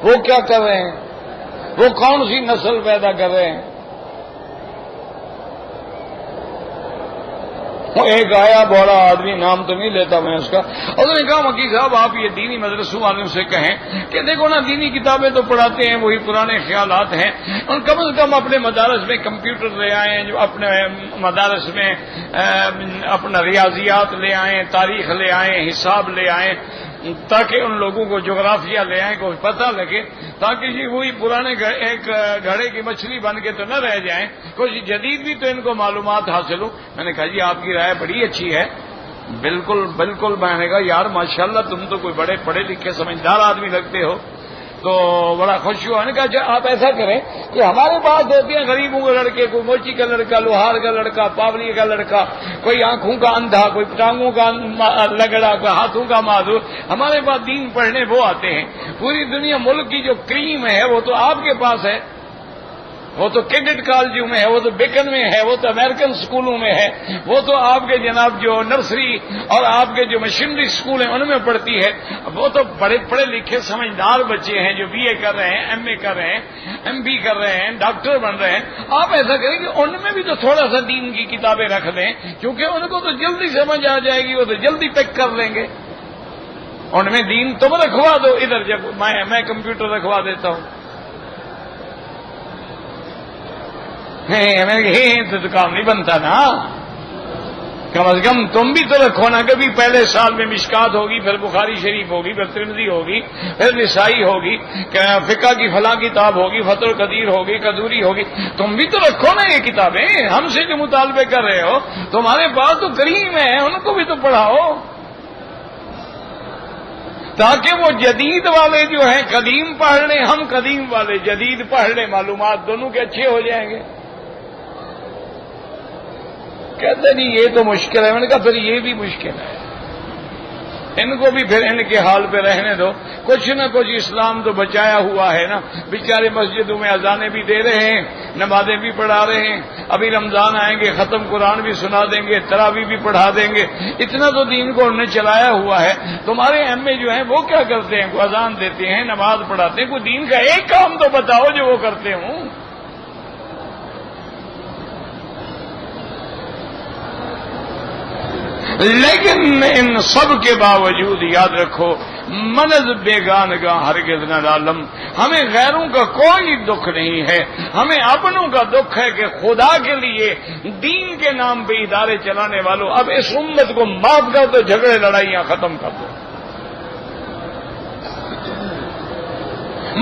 وہ کیا کر رہے ہیں؟ وہ کون سی نسل پیدا کر رہے ہیں؟ وہ ایک آیا بڑا آدمی، نام تو نہیں لیتا میں اس کا، انہوں نے کہا مکی صاحب آپ یہ دینی مدرسوں والوں سے کہیں کہ دیکھو نا دینی کتابیں تو پڑھاتے ہیں وہی پرانے خیالات ہیں، اور کم از کم اپنے مدارس میں کمپیوٹر لے آئیں، جو اپنے مدارس میں اپنا ریاضیات لے آئیں، تاریخ لے آئیں، حساب لے آئیں، تاکہ ان لوگوں کو جغرافیہ لے آئیں کو پتہ لگے، تاکہ جی وہی پرانے ایک گھڑے کی مچھلی بن کے تو نہ رہ جائیں، کچھ جدید بھی تو ان کو معلومات حاصل ہو. میں نے کہا جی آپ کی رائے بڑی اچھی ہے، بالکل بالکل. میں نے کہا یار ماشاءاللہ تم تو کوئی بڑے پڑھے لکھے سمجھدار آدمی لگتے ہو. تو بڑا خوش ہوا. نے کہا اچھا آپ ایسا کریں کہ ہمارے پاس ہوتے ہیں غریبوں کے لڑکے, کوئی موچی کا لڑکا, لوہار کا لڑکا, پاولی کا لڑکا, کوئی آنکھوں کا اندھا, کوئی ٹانگوں کا لگڑا, کوئی ہاتھوں کا معذور. ہمارے پاس دین پڑھنے وہ آتے ہیں. پوری دنیا ملک کی جو کریم ہے وہ تو آپ کے پاس ہے, وہ تو کیڈٹ کالجوں میں ہے, وہ تو بیکن میں ہے, وہ تو امریکن سکولوں میں ہے, وہ تو آپ کے جناب جو نرسری اور آپ کے جو مشنری سکول ہیں ان میں پڑھتی ہے. وہ تو بڑے پڑھے لکھے سمجھدار بچے ہیں جو بی اے کر رہے ہیں, ایم اے کر رہے ہیں, ایم بی کر رہے ہیں, ڈاکٹر بن رہے ہیں. آپ ایسا کریں کہ ان میں بھی تو تھوڑا سا دین کی کتابیں رکھ دیں, کیونکہ ان کو تو جلدی سمجھ آ جائے گی, وہ تو جلدی پیک کر لیں گے. ان میں دین تم رکھوا دو, ادھر جب میں کمپیوٹر رکھوا دیتا ہوں. تو کام نہیں بنتا نا. کم از کم تم بھی تو رکھو نا. کبھی پہلے سال میں مشکات ہوگی, پھر بخاری شریف ہوگی, پھر ترمذی ہوگی, پھر نسائی ہوگی, فقہ کی فلاں کتاب ہوگی, فتح القدیر ہوگی, قدوری ہوگی. تم بھی تو رکھو نا یہ کتابیں. ہم سے جو مطالبے کر رہے ہو, تمہارے پاس تو کریم ہے, ان کو بھی تو پڑھاؤ, تاکہ وہ جدید والے جو ہیں قدیم پڑھ لیں, ہم قدیم والے جدید پڑھ لیں, معلومات دونوں کے اچھے ہو جائیں گے. کہتے نہیں یہ تو مشکل ہے. میں نے کہا پھر یہ بھی مشکل ہے, ان کو بھی پھر ان کے حال پہ رہنے دو. کچھ نہ کچھ اسلام تو بچایا ہوا ہے نا. بیچارے مسجدوں میں اذانیں بھی دے رہے ہیں, نمازیں بھی پڑھا رہے ہیں. ابھی رمضان آئیں گے, ختم قرآن بھی سنا دیں گے, تراویح بھی پڑھا دیں گے. اتنا تو دین کو انہوں نے چلایا ہوا ہے. تمہارے ایم اے جو ہیں وہ کیا کرتے ہیں؟ کوئی اذان دیتے ہیں, نماز پڑھاتے ہیں. کوئی دین کا ایک کام تو بتاؤ جو وہ کرتے ہوں. لیکن ان سب کے باوجود یاد رکھو, منز بیگانگاں ہرگز نہ ڈالم. ہمیں غیروں کا کوئی دکھ نہیں ہے, ہمیں اپنوں کا دکھ ہے کہ خدا کے لیے دین کے نام پہ ادارے چلانے والوں, اب اس امت کو معاف کر دو, جھگڑے لڑائیاں ختم کر دو,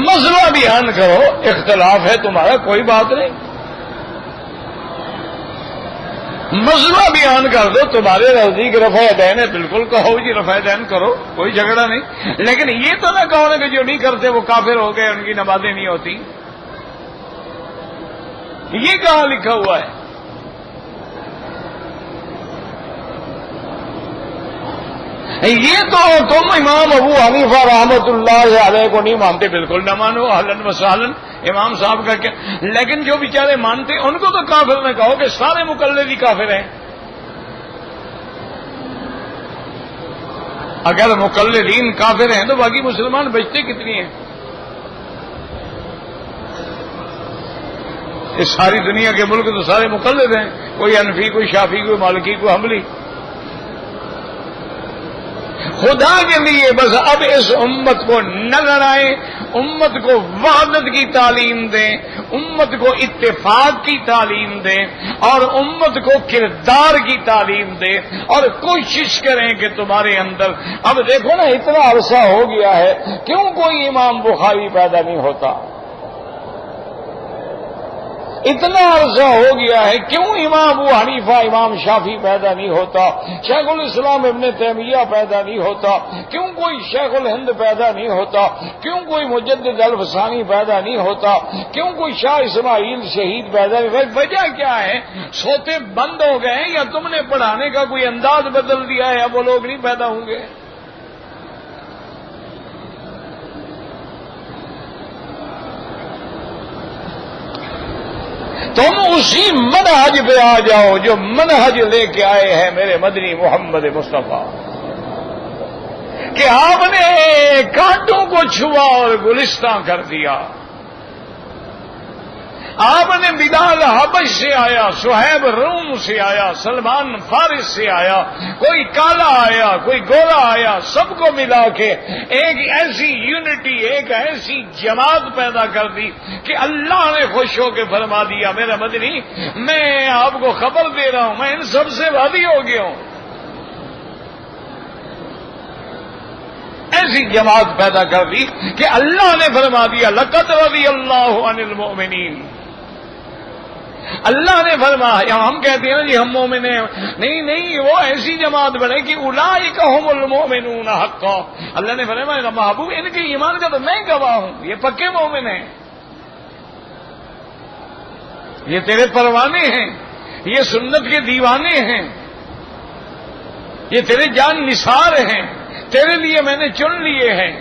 مسئلہ بیان کرو. اختلاف ہے تمہارا, کوئی بات نہیں, مسئلہ بیان کر دو. تمہارے نزدیک رفع دین ہے, بالکل کہو جی رفع دین کرو, کوئی جھگڑا نہیں. لیکن یہ تو نہ کہو نا کہ جو نہیں کرتے وہ کافر ہو گئے, ان کی نمازیں نہیں ہوتی. یہ کہاں لکھا ہوا ہے؟ یہ تو تم امام ابو حنیفہ رحمۃ اللہ علیہ کو نہیں مانتے, بالکل نہ مانو, اہلاً و سہلاً امام صاحب کا کیا. لیکن جو بیچارے مانتے ان کو تو کافر نہ کہو کہ سارے مقلدی کافر ہیں. اگر مقلدین کافر ہیں تو باقی مسلمان بچتے کتنی ہیں؟ اس ساری دنیا کے ملک تو سارے مقلد ہیں, کوئی حنفی, کوئی شافعی, کوئی مالکی, کوئی حنبلی. خدا کے لیے بس اب اس امت کو نہ لڑائیں, امت کو وحدت کی تعلیم دیں, امت کو اتفاق کی تعلیم دیں, اور امت کو کردار کی تعلیم دیں, اور کوشش کریں کہ تمہارے اندر, اب دیکھو نا اتنا عرصہ ہو گیا ہے, کیوں کوئی امام بخاری پیدا نہیں ہوتا؟ اتنا عرصہ ہو گیا ہے, کیوں امام ابو حنیفہ, امام شافعی پیدا نہیں ہوتا؟ شیخ الاسلام ابن تیمیہ پیدا نہیں ہوتا؟ کیوں کوئی شیخ الہند پیدا نہیں ہوتا؟ کیوں کوئی مجدد الفسانی پیدا نہیں ہوتا؟ کیوں کوئی شاہ اسماعیل شہید پیدا نہیں؟ وجہ کیا ہے؟ سوتے بند ہو گئے, یا تم نے پڑھانے کا کوئی انداز بدل دیا ہے, اب وہ لوگ نہیں پیدا ہوں گے. تم اسی منہج پہ آ جاؤ جو منہج لے کے آئے ہیں میرے مدنی محمد مصطفیٰ, کہ آپ نے کانٹوں کو چھوا اور گلستاں کر دیا. آپ نے بلال حبش سے آیا, صہیب روم سے آیا, سلمان فارس سے آیا, کوئی کالا آیا, کوئی گورا آیا, سب کو ملا کے ایک ایسی یونٹی, ایک ایسی جماعت پیدا کر دی کہ اللہ نے خوش ہو کے فرما دیا, میرا مدنی میں آپ کو خبر دے رہا ہوں, میں ان سب سے راضی ہو گیا ہوں. ایسی جماعت پیدا کر دی کہ اللہ نے فرما دیا لقد رضی اللہ عن المؤمنین اللہ نے فرمایا. ہم کہتے ہیں نا جی ہم مومن ہیں. نہیں وہ ایسی جماعت بنے کہ اولئک هم المؤمنون حقا. اللہ نے فرمایا محبوب ان کے ایمان کا تو میں گواہ ہوں, یہ پکے مومن ہیں, یہ تیرے پروانے ہیں, یہ سنت کے دیوانے ہیں, یہ تیرے جان نثار ہیں, تیرے لیے میں نے چن لیے ہیں,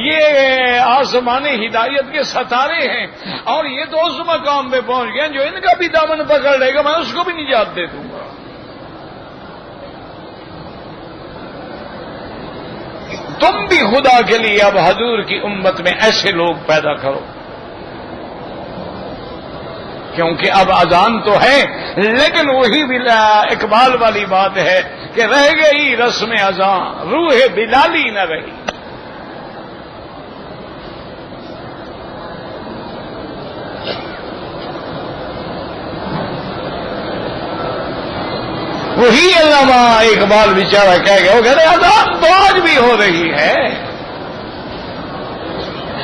یہ آسمان ہدایت کے ستارے ہیں, اور یہ تو اس مقام پہ پہنچ گئے جو ان کا بھی دامن پکڑ لے گا میں اس کو بھی نجات دے دوں گا. تم بھی خدا کے لیے اب حضور کی امت میں ایسے لوگ پیدا کرو, کیونکہ اب اذان تو ہے لیکن وہی اقبال والی بات ہے کہ رہ گئی رسم اذان روح بلالی نہ رہی. وہی علامہ اقبال بیچارہ کہہ گیا, وہ کہہ رہے اذان تو آج بھی ہو رہی ہے,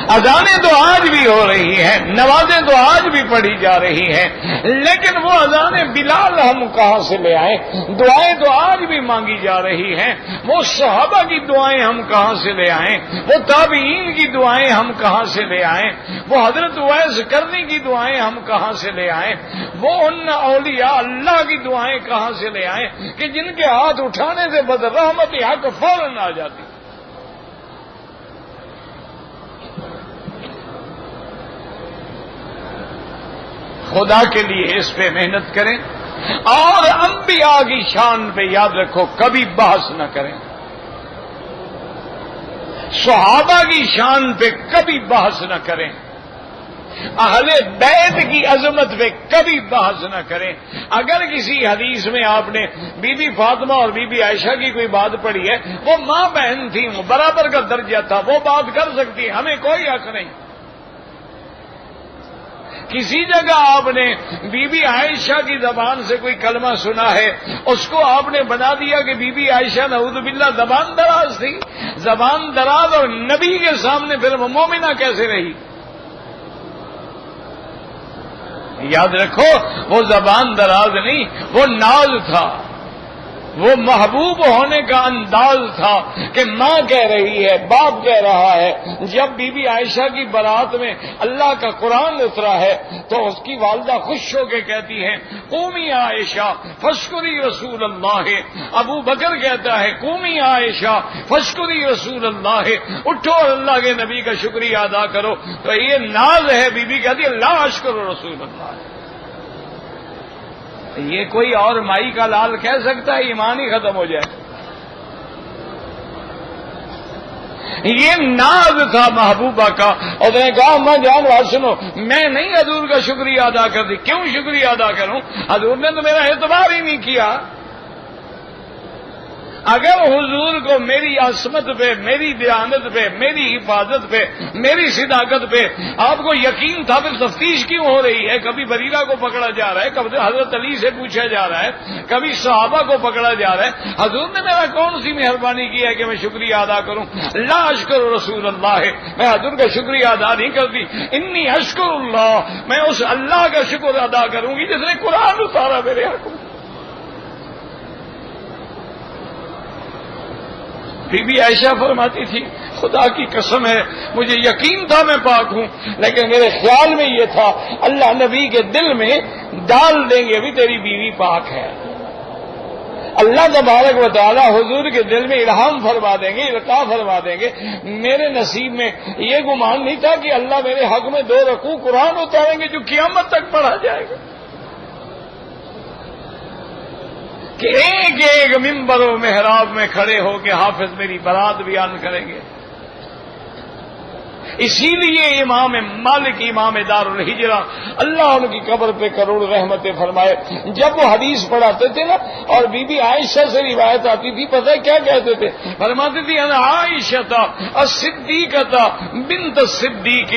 اذانیں تو آج بھی ہو رہی ہیں, نمازیں تو آج بھی پڑھی جا رہی ہیں, لیکن وہ اذانیں بلال ہم کہاں سے لے آئیں؟ دعائیں تو آج بھی مانگی جا رہی ہیں, وہ صحابہ کی دعائیں ہم کہاں سے لے آئیں؟ وہ تابعین کی دعائیں ہم کہاں سے لے آئیں؟ وہ حضرت اویس کرنی کی دعائیں ہم کہاں سے لے آئیں؟ وہ ان اولیاء اللہ کی دعائیں کہاں سے لے آئیں کہ جن کے ہاتھ اٹھانے سے بد رحمت حق فوراً آ جاتی؟ خدا کے لیے اس پہ محنت کریں, اور انبیاء کی شان پہ یاد رکھو کبھی بحث نہ کریں, صحابہ کی شان پہ کبھی بحث نہ کریں, اہل بیت کی عظمت پہ کبھی بحث نہ کریں. اگر کسی حدیث میں آپ نے بی بی فاطمہ اور بی بی عائشہ کی کوئی بات پڑھی ہے, وہ ماں بہن تھی, وہ برابر کا درجہ تھا, وہ بات کر سکتی, ہمیں کوئی حق نہیں. کسی جگہ آپ نے بی بی عائشہ کی زبان سے کوئی کلمہ سنا ہے, اس کو آپ نے بنا دیا کہ بی بی عائشہ نعوذ باللہ زبان دراز تھی. زبان دراز اور نبی کے سامنے پھر وہ مومنہ کیسے رہی؟ یاد رکھو وہ زبان دراز نہیں, وہ ناز تھا, وہ محبوب ہونے کا انداز تھا کہ ماں کہہ رہی ہے, باپ کہہ رہا ہے. جب بی بی عائشہ کی برات میں اللہ کا قرآن اترا ہے تو اس کی والدہ خوش ہو کے کہتی ہیں قومی عائشہ فشکری رسول اللہ. ابو بکر کہتا ہے قومی عائشہ فشکری رسول اللہ, اٹھو اور اللہ کے نبی کا شکریہ ادا کرو. تو یہ ناز ہے. بی بی کہتی ہے لا اشکر رسول اللہ. یہ کوئی اور مائی کا لال کہہ سکتا ہے؟ ایمان ہی ختم ہو جائے. یہ ناز تھا محبوبہ کا. اور نے کہا ماں جان بات سنو, میں نہیں حضور کا شکریہ ادا کرتی. کیوں شکریہ ادا کروں؟ حضور نے تو میرا اعتبار ہی نہیں کیا. اگر حضور کو میری عصمت پہ, میری دیانت پہ, میری حفاظت پہ, میری صداقت پہ آپ کو یقین تھا, پھر تفتیش کیوں ہو رہی ہے؟ کبھی بریرہ کو پکڑا جا رہا ہے, کبھی حضرت علی سے پوچھا جا رہا ہے, کبھی صحابہ کو پکڑا جا رہا ہے. حضور نے میرا کون سی مہربانی کی ہے کہ میں شکریہ ادا کروں؟ لا اشکر رسول اللہ, میں حضور کا شکریہ ادا نہیں کرتی. انی اشکر اللہ, میں اس اللہ کا شکر ادا کروں گی جس نے قرآن اتارا میرے حق میں. بی بی عائشہ فرماتی تھی خدا کی قسم ہے مجھے یقین تھا میں پاک ہوں, لیکن میرے خیال میں یہ تھا اللہ نبی کے دل میں ڈال دیں گے بھی تیری بیوی پاک ہے. اللہ تبارک و تعالی حضور کے دل میں الہام فرما دیں گے, القاء فرما دیں گے. میرے نصیب میں یہ گمان نہیں تھا کہ اللہ میرے حق میں 2 رکوع قرآن اتاریں گے جو قیامت تک پڑھا جائے گا, کہ ایک ایک ممبر و محراب میں کھڑے ہو کے حافظ میری برات بیان کریں گے. اسی لیے امام مالک امام دار الہجرہ اللہ ان کی قبر پہ کروڑ رحمتیں فرمائے, جب وہ حدیث پڑھاتے تھے نا اور بی بی عائشہ سے روایت آتی تھی, پتہ ہے کیا کہتے تھے؟ فرماتے تھے انا عائشہ الصدیقہ بنت الصدیق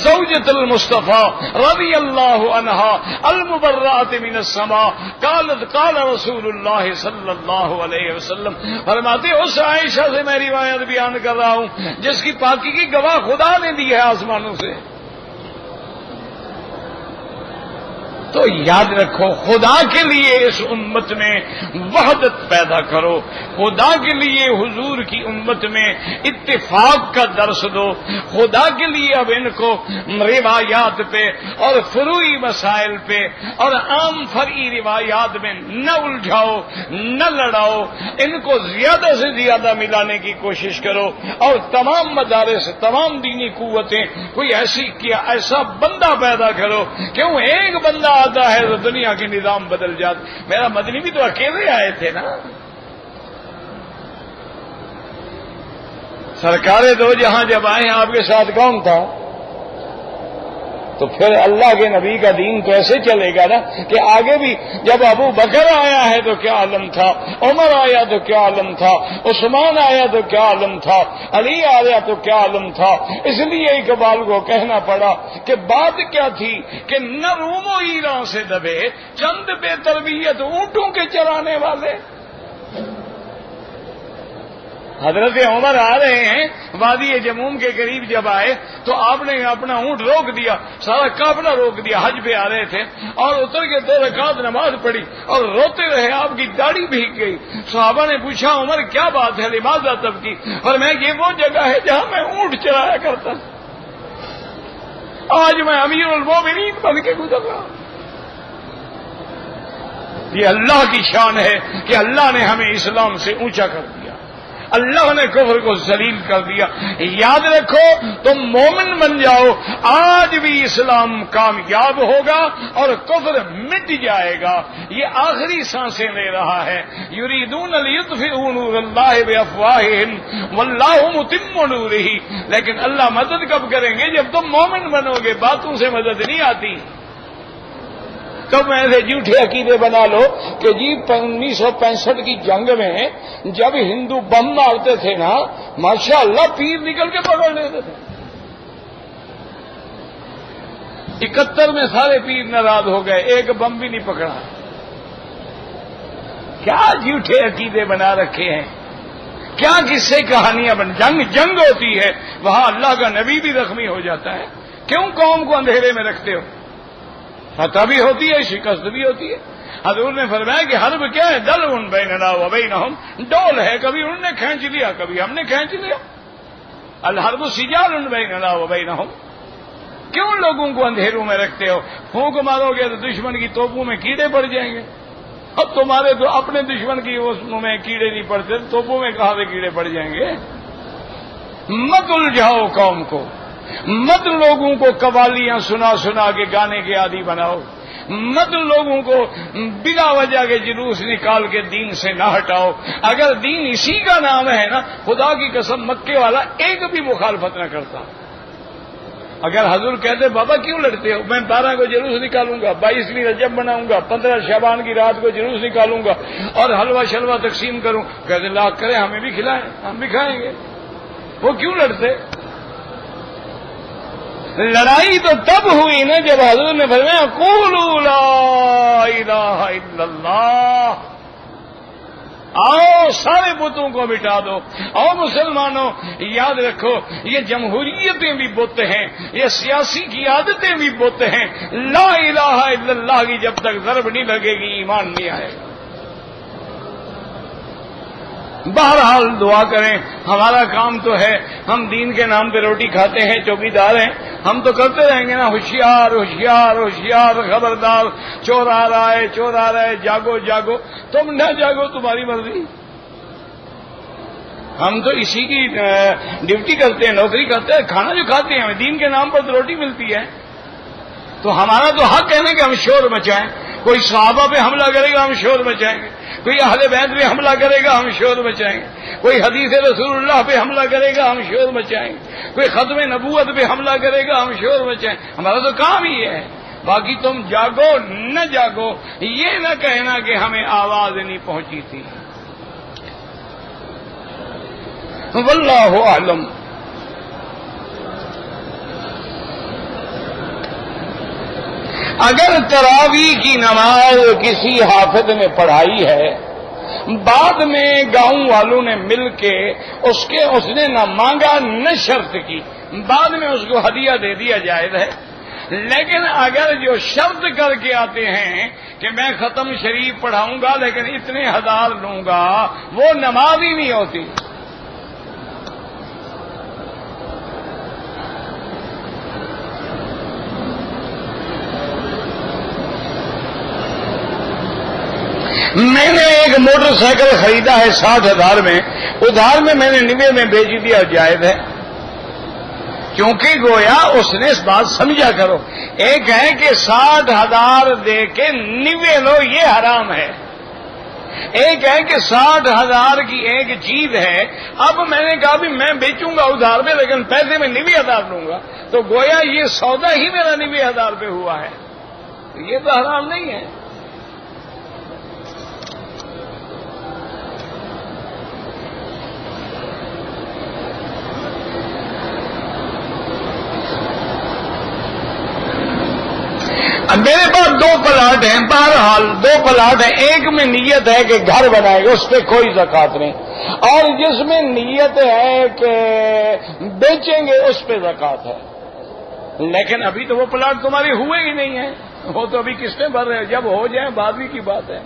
زوجۃ المصطفیٰ رضی اللہ عنہا المبرأۃ من السماء قالت قال رسول اللہ صلی اللہ علیہ وسلم. فرماتے اس عائشہ سے میں روایت بیان کر رہا ہوں جس کی پاکی کی گواہ خدا نے دی ہے آسمانوں سے. تو یاد رکھو خدا کے لیے اس امت میں وحدت پیدا کرو، خدا کے لیے حضور کی امت میں اتفاق کا درس دو، خدا کے لیے اب ان کو روایات پہ اور فروعی مسائل پہ اور عام فرعی روایات میں نہ الجھاؤ، نہ لڑاؤ، ان کو زیادہ سے زیادہ ملانے کی کوشش کرو، اور تمام مدارس، تمام دینی قوتیں کوئی ایسا بندہ پیدا کرو کہ وہ ایک بندہ آتا ہے تو دنیا کے نظام بدل جاتا۔ میرا مدنی بھی تو اکیلے آئے تھے نا، سرکار دو جہاں جب آئے آپ کے ساتھ کون تھا؟ تو پھر اللہ کے نبی کا دین تو ایسے چلے گا نا کہ آگے بھی جب ابو بکر آیا ہے تو کیا عالم تھا، عمر آیا تو کیا عالم تھا، عثمان آیا تو کیا عالم تھا، علی آیا تو کیا عالم تھا۔ اس لیے اقبال کو کہنا پڑا کہ بات کیا تھی کہ نہ روم و ایران سے دبے چند بے تربیت اونٹوں کے چرانے والے۔ حضرت عمر آ رہے ہیں وادی جموم کے قریب، جب آئے تو آپ نے اپنا اونٹ روک دیا، سارا قافلہ روک دیا، حج پہ آ رہے تھے، اور اتر کے 2 رکعت نماز پڑھی اور روتے رہے، آپ کی داڑھی بھیگ گئی۔ صحابہ نے پوچھا عمر کیا بات ہے، لماذا تبکی؟ اور میں یہ وہ جگہ ہے جہاں میں اونٹ چرایا کرتا، آج میں امیر المومنین بن کے گزر رہا ہوں۔ یہ اللہ کی شان ہے کہ اللہ نے ہمیں اسلام سے اونچا کر دیا، اللہ نے کفر کو ذلیل کر دیا۔ یاد رکھو تم مومن بن جاؤ، آج بھی اسلام کامیاب ہوگا اور کفر مٹ جائے گا۔ یہ آخری سانسیں لے رہا ہے۔ یریدون لیطفئوا نور اللہ بافواہہم واللہ متم نورہ، لیکن اللہ مدد کب کریں گے؟ جب تم مومن بنو گے، باتوں سے مدد نہیں آتی۔ تم ایسے جھوٹے عقیدے بنا لو کہ جی 1965 کی جنگ میں جب ہندو بم مارتے تھے نا، ماشاءاللہ پیر نکل کے پکڑ لیتے تھے۔ 71 میں سارے پیر ناراض ہو گئے، ایک بم بھی نہیں پکڑا۔ کیا جھوٹے عقیدے بنا رکھے ہیں، کیا کس سے کہانیاں جنگ ہوتی ہے، وہاں اللہ کا نبی بھی زخمی ہو جاتا ہے۔ کیوں قوم کو اندھیرے میں رکھتے ہو؟ فتح بھی ہوتی ہے، شکست بھی ہوتی ہے۔ حضور نے فرمایا کہ حرب کیا ہے؟ دلون بیننا و بینہم، ڈول ہے، کبھی انہوں نے کھینچ لیا کبھی ہم نے کھینچ لیا۔ الحرب سجال بیننا و بینہم۔ کیوں لوگوں کو اندھیروں میں رکھتے ہو؟ پھونک مارو گے تو دشمن کی توپوں میں کیڑے پڑ جائیں گے۔ اب تمہارے تو اپنے دشمن کی اس میں کیڑے نہیں پڑتے، توپوں میں کہاں سے کیڑے پڑ جائیں گے؟ مت الجھاؤ قوم کو، مت لوگوں کو قوالیاں سنا سنا کے گانے کے عادی بناؤ، مت لوگوں کو بلا وجہ کے جلوس نکال کے دین سے نہ ہٹاؤ۔ اگر دین اسی کا نام ہے نا، خدا کی قسم مکے والا ایک بھی مخالفت نہ کرتا۔ اگر حضور کہتے بابا کیوں لڑتے ہو، میں 12 کو جلوس نکالوں گا، 22 رجب بناؤں گا، 15 شعبان کی رات کو جلوس نکالوں گا اور حلوہ شلوہ تقسیم کروں، کہتے لاکھ کریں ہمیں بھی کھلائیں، ہم بھی کھائیں گے۔ وہ کیوں لڑتے؟ لڑائی تو تب ہوئی نا جب حضور نے فرمایا قولوا لا الہ الا اللہ، آؤ سارے بتوں کو مٹا دو۔ اور مسلمانوں یاد رکھو، یہ جمہوریتیں بھی بت ہیں، یہ سیاسی قیادتیں بھی بت ہیں۔ لا الہ الا اللہ کی جب تک ضرب نہیں لگے گی ایمان نہیں آئے گا۔ بہرحال دعا کریں، ہمارا کام تو ہے، ہم دین کے نام پہ روٹی کھاتے ہیں، چوکیدار ہیں، ہم تو کرتے رہیں گے نا، ہوشیار ہوشیار ہوشیار، خبردار، چور آ رہا ہے چور آ رہا ہے، جاگو جاگو۔ تم نہ جاگو، تمہاری مرضی، ہم تو اسی کی ڈیوٹی کرتے ہیں، نوکری کرتے ہیں، کھانا جو کھاتے ہیں دین کے نام پر تو روٹی ملتی ہے، تو ہمارا تو حق ہے نا کہ ہم شور مچائیں۔ کوئی صحابہ پہ حملہ کرے گا ہم شور مچائیں گے، کوئی اہل بیت پہ حملہ کرے گا ہم شور مچائیں گے، کوئی حدیث رسول اللہ پہ حملہ کرے گا ہم شور مچائیں گے، کوئی ختم نبوت پہ حملہ کرے گا ہم شور مچائیں گے۔ ہمارا تو کام ہی ہے۔ باقی تم جاگو نہ جاگو، یہ نہ کہنا کہ ہمیں آواز نہیں پہنچی تھی۔ واللہ اعلم۔ اگر تراویح کی نماز کسی حافظ نے پڑھائی ہے، بعد میں گاؤں والوں نے مل کے اس نے نہ مانگا نہ شرط کی، بعد میں اس کو ہدیہ دے دیا جائز ہے، لیکن اگر جو شرط کر کے آتے ہیں کہ میں ختم شریف پڑھاؤں گا لیکن اتنے ہزار لوں گا، وہ نماز ہی نہیں ہوتی۔ میں نے ایک موٹر سائیکل خریدا ہے 60,000 میں، ادھار میں نے 90 میں بیچ دیا، جائز ہے؟ کیونکہ گویا اس نے اس بات سمجھا کرو، ایک ہے کہ 60,000 دے کے 90 لو، یہ حرام ہے۔ ایک ہے کہ 60,000 کی ایک چیز ہے، اب میں نے کہا بھی میں بیچوں گا ادھار میں لیکن پیسے میں 90,000 لوں گا، تو گویا یہ سودا ہی میرا 90,000 پہ ہوا ہے، یہ تو حرام نہیں ہے۔ میرے پاس 2 پلاٹ ہیں، بہرحال 2 پلاٹ ہیں، ایک میں نیت ہے کہ گھر بنائے گا، اس پہ کوئی زکوٰۃ نہیں، اور جس میں نیت ہے کہ بیچیں گے اس پہ زکوٰۃ ہے، لیکن ابھی تو وہ پلاٹ تمہارے ہوئے ہی نہیں ہیں، وہ تو ابھی قسطیں بھر رہے ہیں، جب ہو جائیں بعد کی بات ہے۔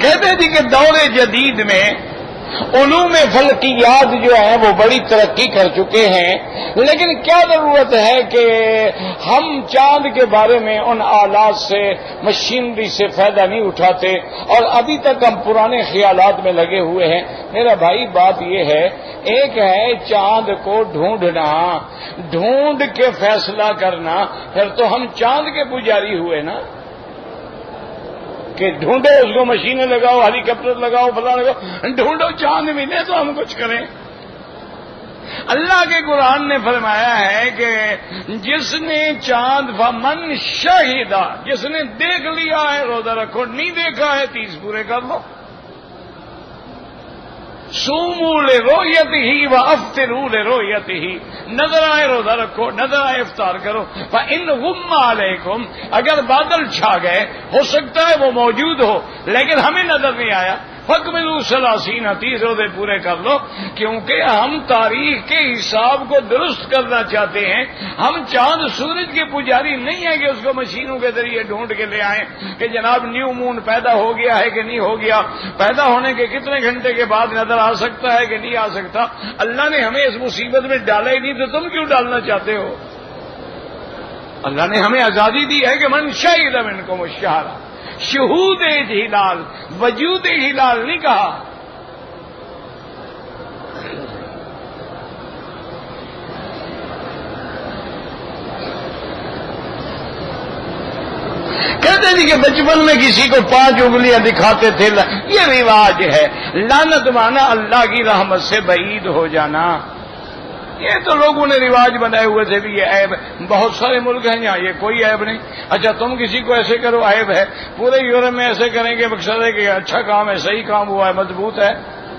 کہتے تھے کہ دور جدید میں علوم فلکیات جو ہیں وہ بڑی ترقی کر چکے ہیں، لیکن کیا ضرورت ہے کہ ہم چاند کے بارے میں ان آلات سے، مشینری سے فائدہ نہیں اٹھاتے اور ابھی تک ہم پرانے خیالات میں لگے ہوئے ہیں؟ میرا بھائی بات یہ ہے، ایک ہے چاند کو ڈھونڈنا، ڈھونڈ کے فیصلہ کرنا، پھر تو ہم چاند کے پجاری ہوئے نا، کہ ڈھونڈو اس کو، مشینیں لگاؤ، ہیلی کاپٹر لگاؤ، فلاں لگاؤ، ڈھونڈو چاند ملے تو ہم کچھ کریں۔ اللہ کے قرآن نے فرمایا ہے کہ جس نے چاند فمن شہیدہ، جس نے دیکھ لیا ہے روزہ رکھو، نہیں دیکھا ہے 30 پورے کر لو۔ صوموا لرؤیتہ وافطروا لرؤیتہ، نظر آئے روزہ رکھو، نظر آئے افطار کرو۔ فإن غم علیکم، اگر بادل چھا گئے، ہو سکتا ہے وہ موجود ہو لیکن ہمیں نظر نہیں آیا، فاکملوا 30، 30 روزے پورے کر لو، کیونکہ ہم تاریخ کے حساب کو درست کرنا چاہتے ہیں۔ ہم چاند سورج کے پجاری نہیں ہیں کہ اس کو مشینوں کے ذریعے ڈھونڈ کے لے آئیں کہ جناب نیو مون پیدا ہو گیا ہے کہ نہیں ہو گیا، پیدا ہونے کے کتنے گھنٹے کے بعد نظر آ سکتا ہے کہ نہیں آ سکتا۔ اللہ نے ہمیں اس مصیبت میں ڈالا ہی نہیں تو تم کیوں ڈالنا چاہتے ہو؟ اللہ نے ہمیں آزادی دی ہے کہ من شہد منکم الشہر، شہود ہلال، وجود ہلال نہیں کہا۔ کہتے تھے کہ بچپن میں کسی کو 5 انگلیاں دکھاتے تھے، یہ رواج ہے، لعنت مانا اللہ کی رحمت سے بعید ہو جانا، یہ تو لوگوں نے رواج بنائے ہوئے تھے بھی، یہ عیب ہے۔ بہت سارے ملک ہیں یہاں یہ کوئی عیب نہیں۔ اچھا تم کسی کو ایسے کرو عیب ہے، پورے یورپ میں ایسے کریں گے مقصد ہے کہ اچھا کام ہے، صحیح کام ہوا ہے، مضبوط ہے،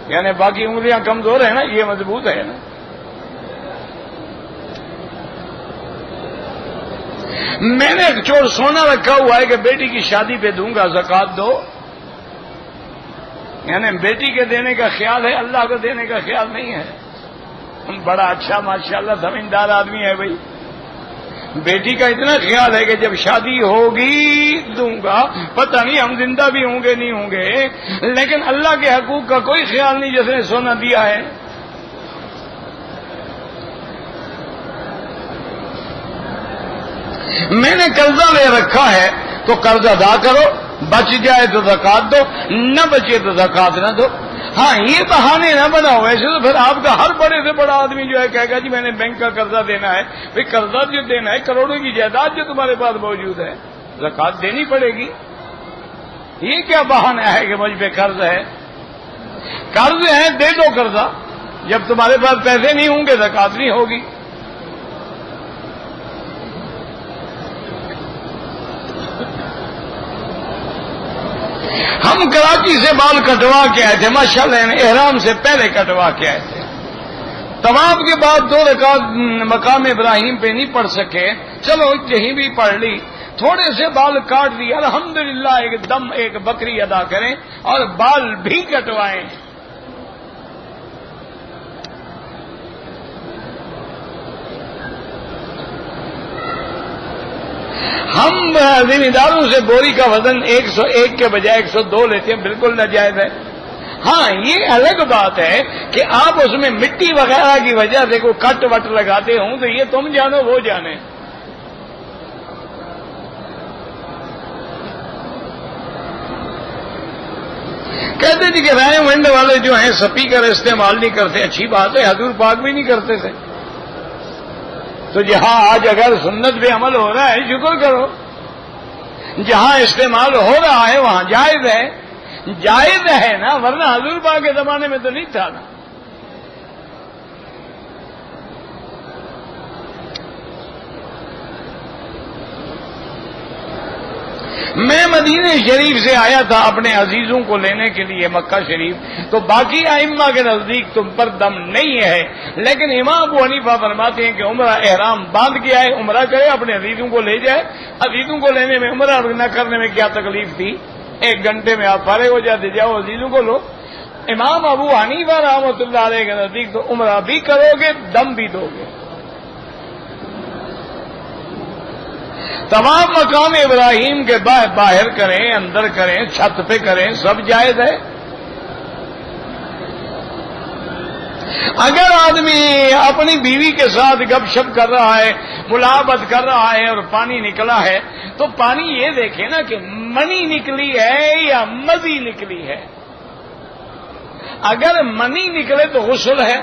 یعنی باقی انگلیاں کمزور ہیں نا، یہ مضبوط ہے نا۔ میں نے چور سونا رکھا ہوا ہے کہ بیٹی کی شادی پہ دوں گا، زکوٰۃ دو، یعنی بیٹی کے دینے کا خیال ہے، اللہ کو دینے کا خیال نہیں ہے۔ بڑا اچھا ماشاءاللہ زمیندار آدمی ہے بھائی، بیٹی کا اتنا خیال ہے کہ جب شادی ہوگی دوں گا، پتہ نہیں ہم زندہ بھی ہوں گے نہیں ہوں گے، لیکن اللہ کے حقوق کا کوئی خیال نہیں جس نے سونا دیا ہے۔ میں نے قرضہ لے رکھا ہے تو قرض ادا کرو، بچ جائے تو زکوٰۃ دو، نہ بچے تو زکوٰۃ نہ دو۔ ہاں یہ بہانے نہ بناؤ، ایسے تو پھر آپ کا ہر بڑے سے بڑا آدمی جو ہے کہے گا جی میں نے بینک کا قرضہ دینا ہے، بھائی قرضہ جو دینا ہے کروڑوں کی جائیداد جو تمہارے پاس موجود ہے، زکوٰۃ دینی پڑے گی۔ یہ کیا بہانہ ہے کہ مجھ پہ قرض ہے؟ قرض ہے دے دو قرضہ، جب تمہارے پاس پیسے نہیں ہوں گے زکوٰۃ نہیں ہوگی۔ ہم کراچی سے بال کٹوا کے آئے تھے، ماشاءاللہ احرام سے پہلے کٹوا کے آئے تھے، طواف کے بعد 2 رکعت مقام ابراہیم پہ نہیں پڑھ سکے، چلو کہیں بھی پڑھ لی، تھوڑے سے بال کاٹ دیے، الحمدللہ ایک دم ایک بکری ادا کریں اور بال بھی کٹوائیں۔ ہم ذمہ داروں سے بوری کا وزن 101 کے بجائے 102 لیتے ہیں، بالکل ناجائز ہے۔ ہاں یہ الگ بات ہے کہ آپ اس میں مٹی وغیرہ کی وجہ سے کوئی کٹ وٹ لگاتے ہوں تو یہ تم جانو وہ جانے۔ کہتے جی کہ رائے منڈ والے جو ہیں سپیکر استعمال نہیں کرتے، اچھی بات ہے، حضور پاک بھی نہیں کرتے تھے، تو جہاں آج اگر سنت پہ عمل ہو رہا ہے شکر کرو، جہاں استعمال ہو رہا ہے وہاں جائز ہے، جائز ہے نا، ورنہ حضور پاک کے زمانے میں تو نہیں تھا نا۔ میں مدینہ شریف سے آیا تھا اپنے عزیزوں کو لینے کے لیے مکہ شریف، تو باقی ائمہ کے نزدیک تم پر دم نہیں ہے، لیکن امام ابو حنیفہ فرماتے ہیں کہ عمرہ احرام باندھ کے آئے، عمرہ کرے، اپنے عزیزوں کو لے جائے، عزیزوں کو لینے میں عمرہ نہ کرنے میں کیا تکلیف تھی، 1 گھنٹے میں آپ فارغ ہو جاتے، جاؤ عزیزوں کو لو۔ امام ابو حنیفہ رحمۃ اللہ علیہ کے نزدیک تو عمرہ بھی کرو گے، دم بھی دو گے۔ تمام مقام ابراہیم کے باہر کریں، اندر کریں، چھت پہ کریں، سب جائز ہے۔ اگر آدمی اپنی بیوی کے ساتھ گپ شپ کر رہا ہے، ملاقات کر رہا ہے اور پانی نکلا ہے تو پانی یہ دیکھے نا کہ منی نکلی ہے یا مزی نکلی ہے۔ اگر منی نکلے تو غسل ہے۔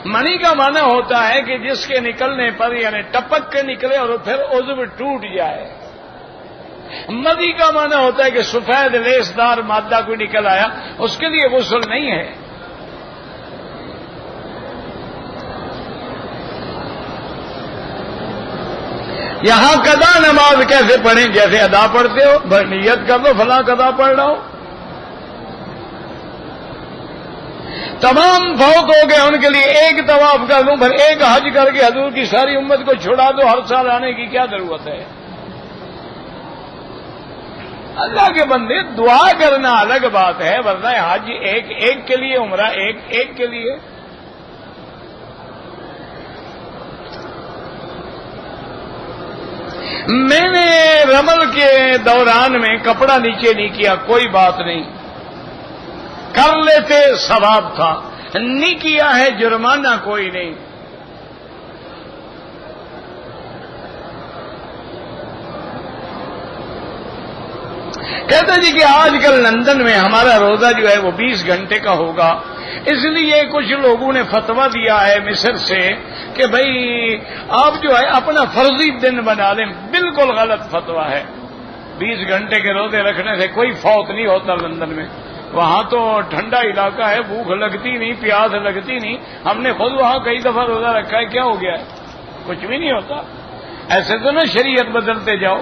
منی کا معنی ہوتا ہے کہ جس کے نکلنے پر یعنی ٹپک کے نکلے اور پھر عضو ٹوٹ جائے۔ مزی کا معنی ہوتا ہے کہ سفید لیسدار مادہ کوئی نکل آیا، اس کے لیے غسل نہیں ہے۔ یہاں قضا نماز کیسے پڑھیں؟ جیسے ادا پڑھتے ہو، نیت کر دو فلاں قضا پڑھ رہا ہوں۔ تمام فوت ہو گئے، ان کے لیے ایک طواف کر دوں، پھر ایک حج کر کے حضور کی ساری امت کو چھڑا دو، ہر سال آنے کی کیا ضرورت ہے؟ اللہ کے بندے دعا کرنا الگ بات ہے، ورنہ حج ایک کے لیے، عمرہ ایک کے لیے۔ میں نے رمل کے دوران میں کپڑا نیچے نہیں کیا، کوئی بات نہیں، کر لیتے ثواب تھا، نہیں کیا ہے جرمانہ کوئی نہیں۔ کہتا جی کہ آج کل لندن میں ہمارا روزہ جو ہے وہ 20 گھنٹے کا ہوگا، اس لیے کچھ لوگوں نے فتویٰ دیا ہے مصر سے کہ بھئی آپ جو ہے اپنا فرضی دن بنا لیں۔ بالکل غلط فتویٰ ہے۔ 20 گھنٹے کے روزے رکھنے سے کوئی فوت نہیں ہوتا لندن میں، وہاں تو ٹھنڈا علاقہ ہے، بھوک لگتی نہیں، پیاس لگتی نہیں، ہم نے خود وہاں کئی دفعہ روزہ رکھا ہے، کیا ہو گیا ہے؟ کچھ بھی نہیں ہوتا۔ ایسے تو نہ شریعت بدلتے جاؤ۔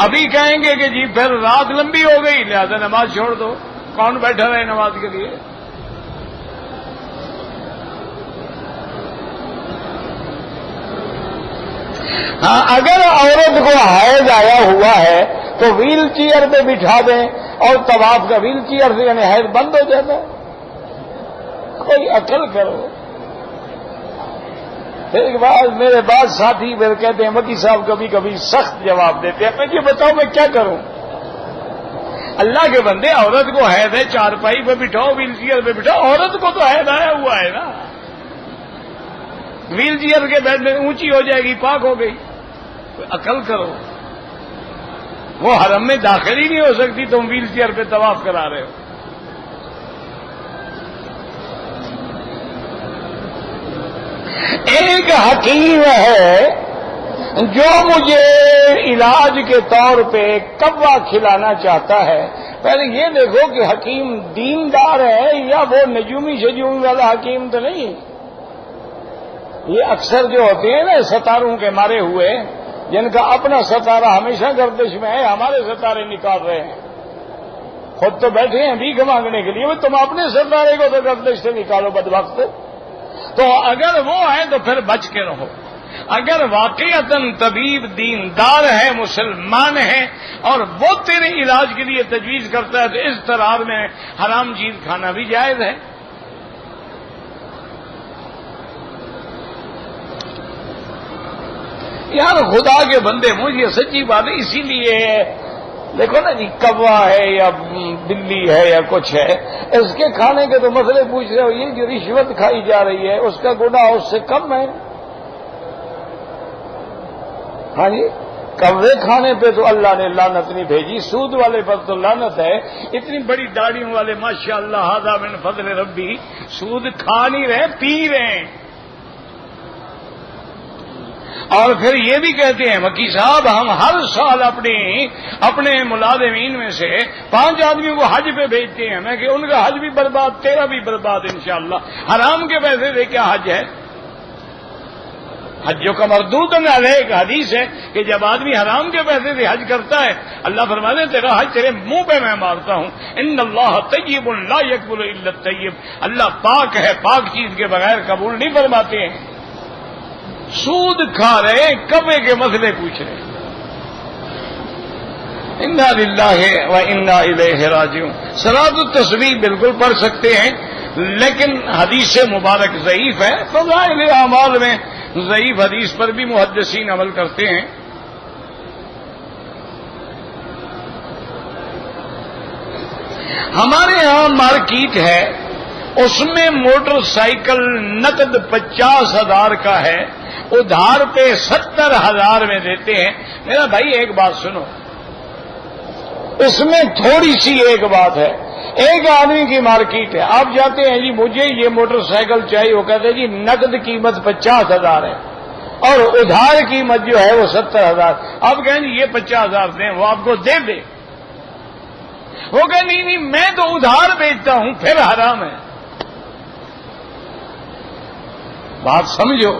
ابھی کہیں گے کہ جی پھر رات لمبی ہو گئی لہذا نماز چھوڑ دو، کون بیٹھا رہے نماز کے لیے؟ ہاں اگر عورت کو حیض آیا ہوا ہے تو ویل چیئر پہ بٹھا دیں اور طواف کا ویل چیئر سے یعنی حیض بند ہو جاتا ہے۔ کوئی عقل کرو۔ ایک بار میرے بعد ساتھی پھر کہتے ہیں مکی صاحب کبھی کبھی سخت جواب دیتے ہیں، میں یہ بتاؤ میں کیا کروں؟ اللہ کے بندے، عورت کو حیض ہے، چارپائی پہ بٹھاؤ، ویل چیئر پہ بٹھاؤ، عورت کو تو حیض آیا ہوا ہے نا، ویل چیئر کے بیڈ میں اونچی ہو جائے گی، پاک ہو گئی۔ عقل کرو، وہ حرم میں داخل ہی نہیں ہو سکتی، تم ویل چیئر پہ طواف کرا رہے ہو۔ ایک حکیم ہے جو مجھے علاج کے طور پہ کوا کھلانا چاہتا ہے۔ پہلے یہ دیکھو کہ حکیم دیندار ہے یا وہ نجومی شجومی والا حکیم تو نہیں۔ یہ اکثر جو ہوتے ہیں نا ستاروں کے مارے ہوئے، جن کا اپنا ستارہ ہمیشہ گردش میں ہے، ہمارے ستارے نکال رہے ہیں، خود تو بیٹھے ہیں بھیک مانگنے کے لیے، تم اپنے ستارے کو تو گردش سے نکالو بدبخت۔ تو اگر وہ ہے تو پھر بچ کے رہو۔ اگر واقعتاً طبیب دیندار ہے، مسلمان ہے اور وہ تیرے علاج کے لیے تجویز کرتا ہے تو اس طرح میں حرام چیز کھانا بھی جائز ہے۔ یار خدا کے بندے مجھے سچی بات ہے، اسی لیے دیکھو نا جی، کوا ہے یا بلی ہے یا کچھ ہے، اس کے کھانے کے تو مسئلے پوچھ رہے ہو، یہ جو رشوت کھائی جا رہی ہے اس کا گناہ اس سے کم ہے؟ ہاں جی، کوے کھانے پہ تو اللہ نے لعنت نہیں بھیجی، سود والے پر تو لعنت ہے۔ اتنی بڑی داڑھیوں والے ماشاء اللہ ھذا من فضل ربی سود کھا نہیں رہے، پی رہے ہیں۔ اور پھر یہ بھی کہتے ہیں وکیل صاحب ہم ہر سال اپنے ملازمین میں سے 5 آدمیوں کو حج پہ بھیجتے ہیں، میں کہ ان کا حج بھی برباد، تیرا بھی برباد انشاءاللہ۔ حرام کے پیسے دے کیا حج ہے؟ حج کا مردود علیہ ایک حدیث ہے کہ جب آدمی حرام کے پیسے سے حج کرتا ہے اللہ فرماتے ہیں تیرا حج تیرے منہ پہ میں مارتا ہوں۔ ان اللہ طیب لا یقبل الا الطیب، اللہ پاک ہے، پاک چیز کے بغیر قبول نہیں فرماتے ہیں۔ سود کھا رہے، کبے کے مسئلے پوچھ رہے۔ انا للہ و انا الیہ راجعون۔ صلاۃ التسبیح بالکل پڑھ سکتے ہیں، لیکن حدیث مبارک ضعیف ہے، فضائل اعمال میں ضعیف حدیث پر بھی محدثین عمل کرتے ہیں۔ ہمارے ہاں مارکیٹ ہے، اس میں موٹر سائیکل نقد 50,000 کا ہے، ادھار پہ 70,000 میں دیتے ہیں۔ میرا بھائی ایک بات سنو، اس میں تھوڑی سی ایک بات ہے، ایک آدمی کی مارکیٹ ہے، آپ جاتے ہیں جی مجھے یہ موٹر سائیکل چاہیے، وہ کہتے ہیں جی نقد قیمت 50,000 ہے اور ادھار قیمت جو ہے وہ 70,000۔ آپ کہیں جی یہ 50,000 دیں، وہ آپ کو دے دے، وہ کہ نہیں میں تو ادھار بیچتا ہوں، پھر حرام ہے۔ بات سمجھو،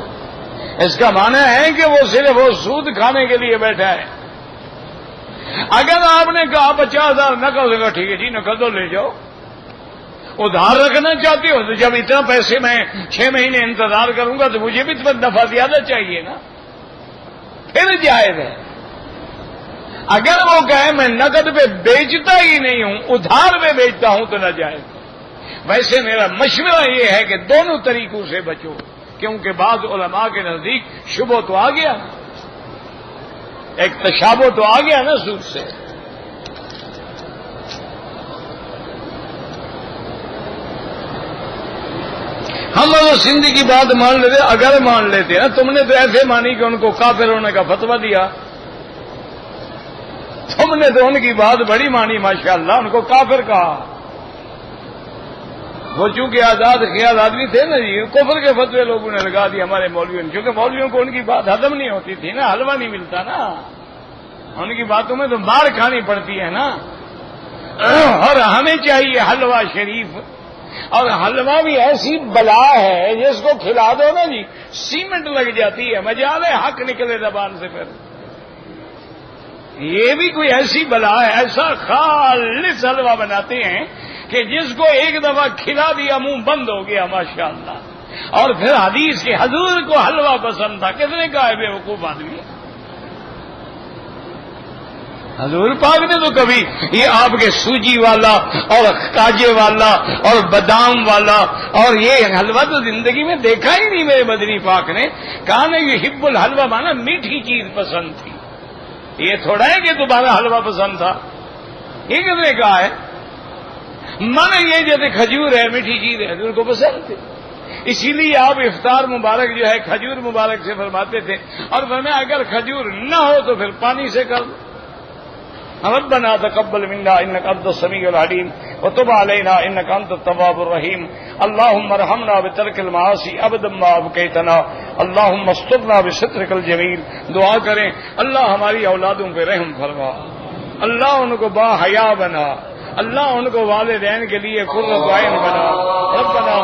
اس کا معنی ہے کہ وہ صرف وہ سود کھانے کے لیے بیٹھا ہے۔ اگر آپ نے کہا 50,000 نقد ہوگا، ٹھیک ہے جی نقد تو لے جاؤ، ادھار رکھنا چاہتے ہو تو جب اتنا پیسے میں 6 مہینے انتظار کروں گا تو مجھے بھی نفع زیادہ چاہیے نا، پھر جائز ہے۔ اگر وہ کہے میں نقد پہ بیچتا ہی نہیں ہوں، ادھار پہ بیچتا ہوں تو نہ جائز۔ ویسے میرا مشورہ یہ ہے کہ دونوں طریقوں سے بچو، کیونکہ بعض علماء کے نزدیک شبہ تو آ گیا، ایک تشابہ تو آ گیا نا سود سے۔ ہم اگر سندھ کی بات مان لیتے، اگر مان لیتے نا، تم نے تو ایسے مانی کہ ان کو کافر ہونے کا فتویٰ دیا، تم نے تو ان کی بات بڑی مانی ماشاءاللہ، ان کو کافر کہا۔ وہ چونکہ آزاد خیال آدمی تھے نا جی، کفر کے فتوے لوگوں نے لگا دی ہمارے مولویوں نے، کیونکہ مولویوں کو ان کی بات ہضم نہیں ہوتی تھی نا، حلوہ نہیں ملتا نا، ان کی باتوں میں تو مار کھانی پڑتی ہے نا۔ اور ہمیں چاہیے حلوہ شریف، اور حلوہ بھی ایسی بلا ہے جس کو کھلا دو نا جی سیمنٹ لگ جاتی ہے، مجال ہے حق نکلے زبان سے۔ پھر یہ بھی کوئی ایسی بلا ہے، ایسا خالص حلوہ بناتے ہیں کہ جس کو ایک دفعہ کھلا دیا منہ بند ہو گیا ماشاءاللہ۔ اور پھر حدیث کے حضور کو حلوہ پسند تھا، کس نے کہا ہے بے وقوف آدمی؟ حضور پاک نے تو کبھی یہ آپ کے سوجی والا اور کاجے والا اور بادام والا اور یہ حلوہ تو زندگی میں دیکھا ہی نہیں میرے مدنی پاک نے۔ کہا نا یہ حب الحلوہ مانا میٹھی چیز پسند تھی، یہ تھوڑا ہے کہ تمہارا حلوہ پسند تھا، یہ کس نے کہا ہے؟ مانا یہ جیسے کھجور ہے میٹھی چیز ہے، حضور کو پسند تھی، اسی لیے آپ افطار مبارک جو ہے کھجور مبارک سے فرماتے تھے، اور فرمایا اگر کھجور نہ ہو تو پھر پانی سے کر دو۔ ربنا تقبل منا انك انت السميع العليم وتب علينا انك انت التواب الرحيم اللهم ارحمنا بترك المعاصي ابدا ما ابقيتنا اللهم استرنا بسترك الجميل۔ دعا کریں اللہ ہماری اولادوں پہ رحم فرما، اللہ ان کو با حیا بنا، اللہ ان کو والدین کے لیے قرۃ عین بنا۔ ربنا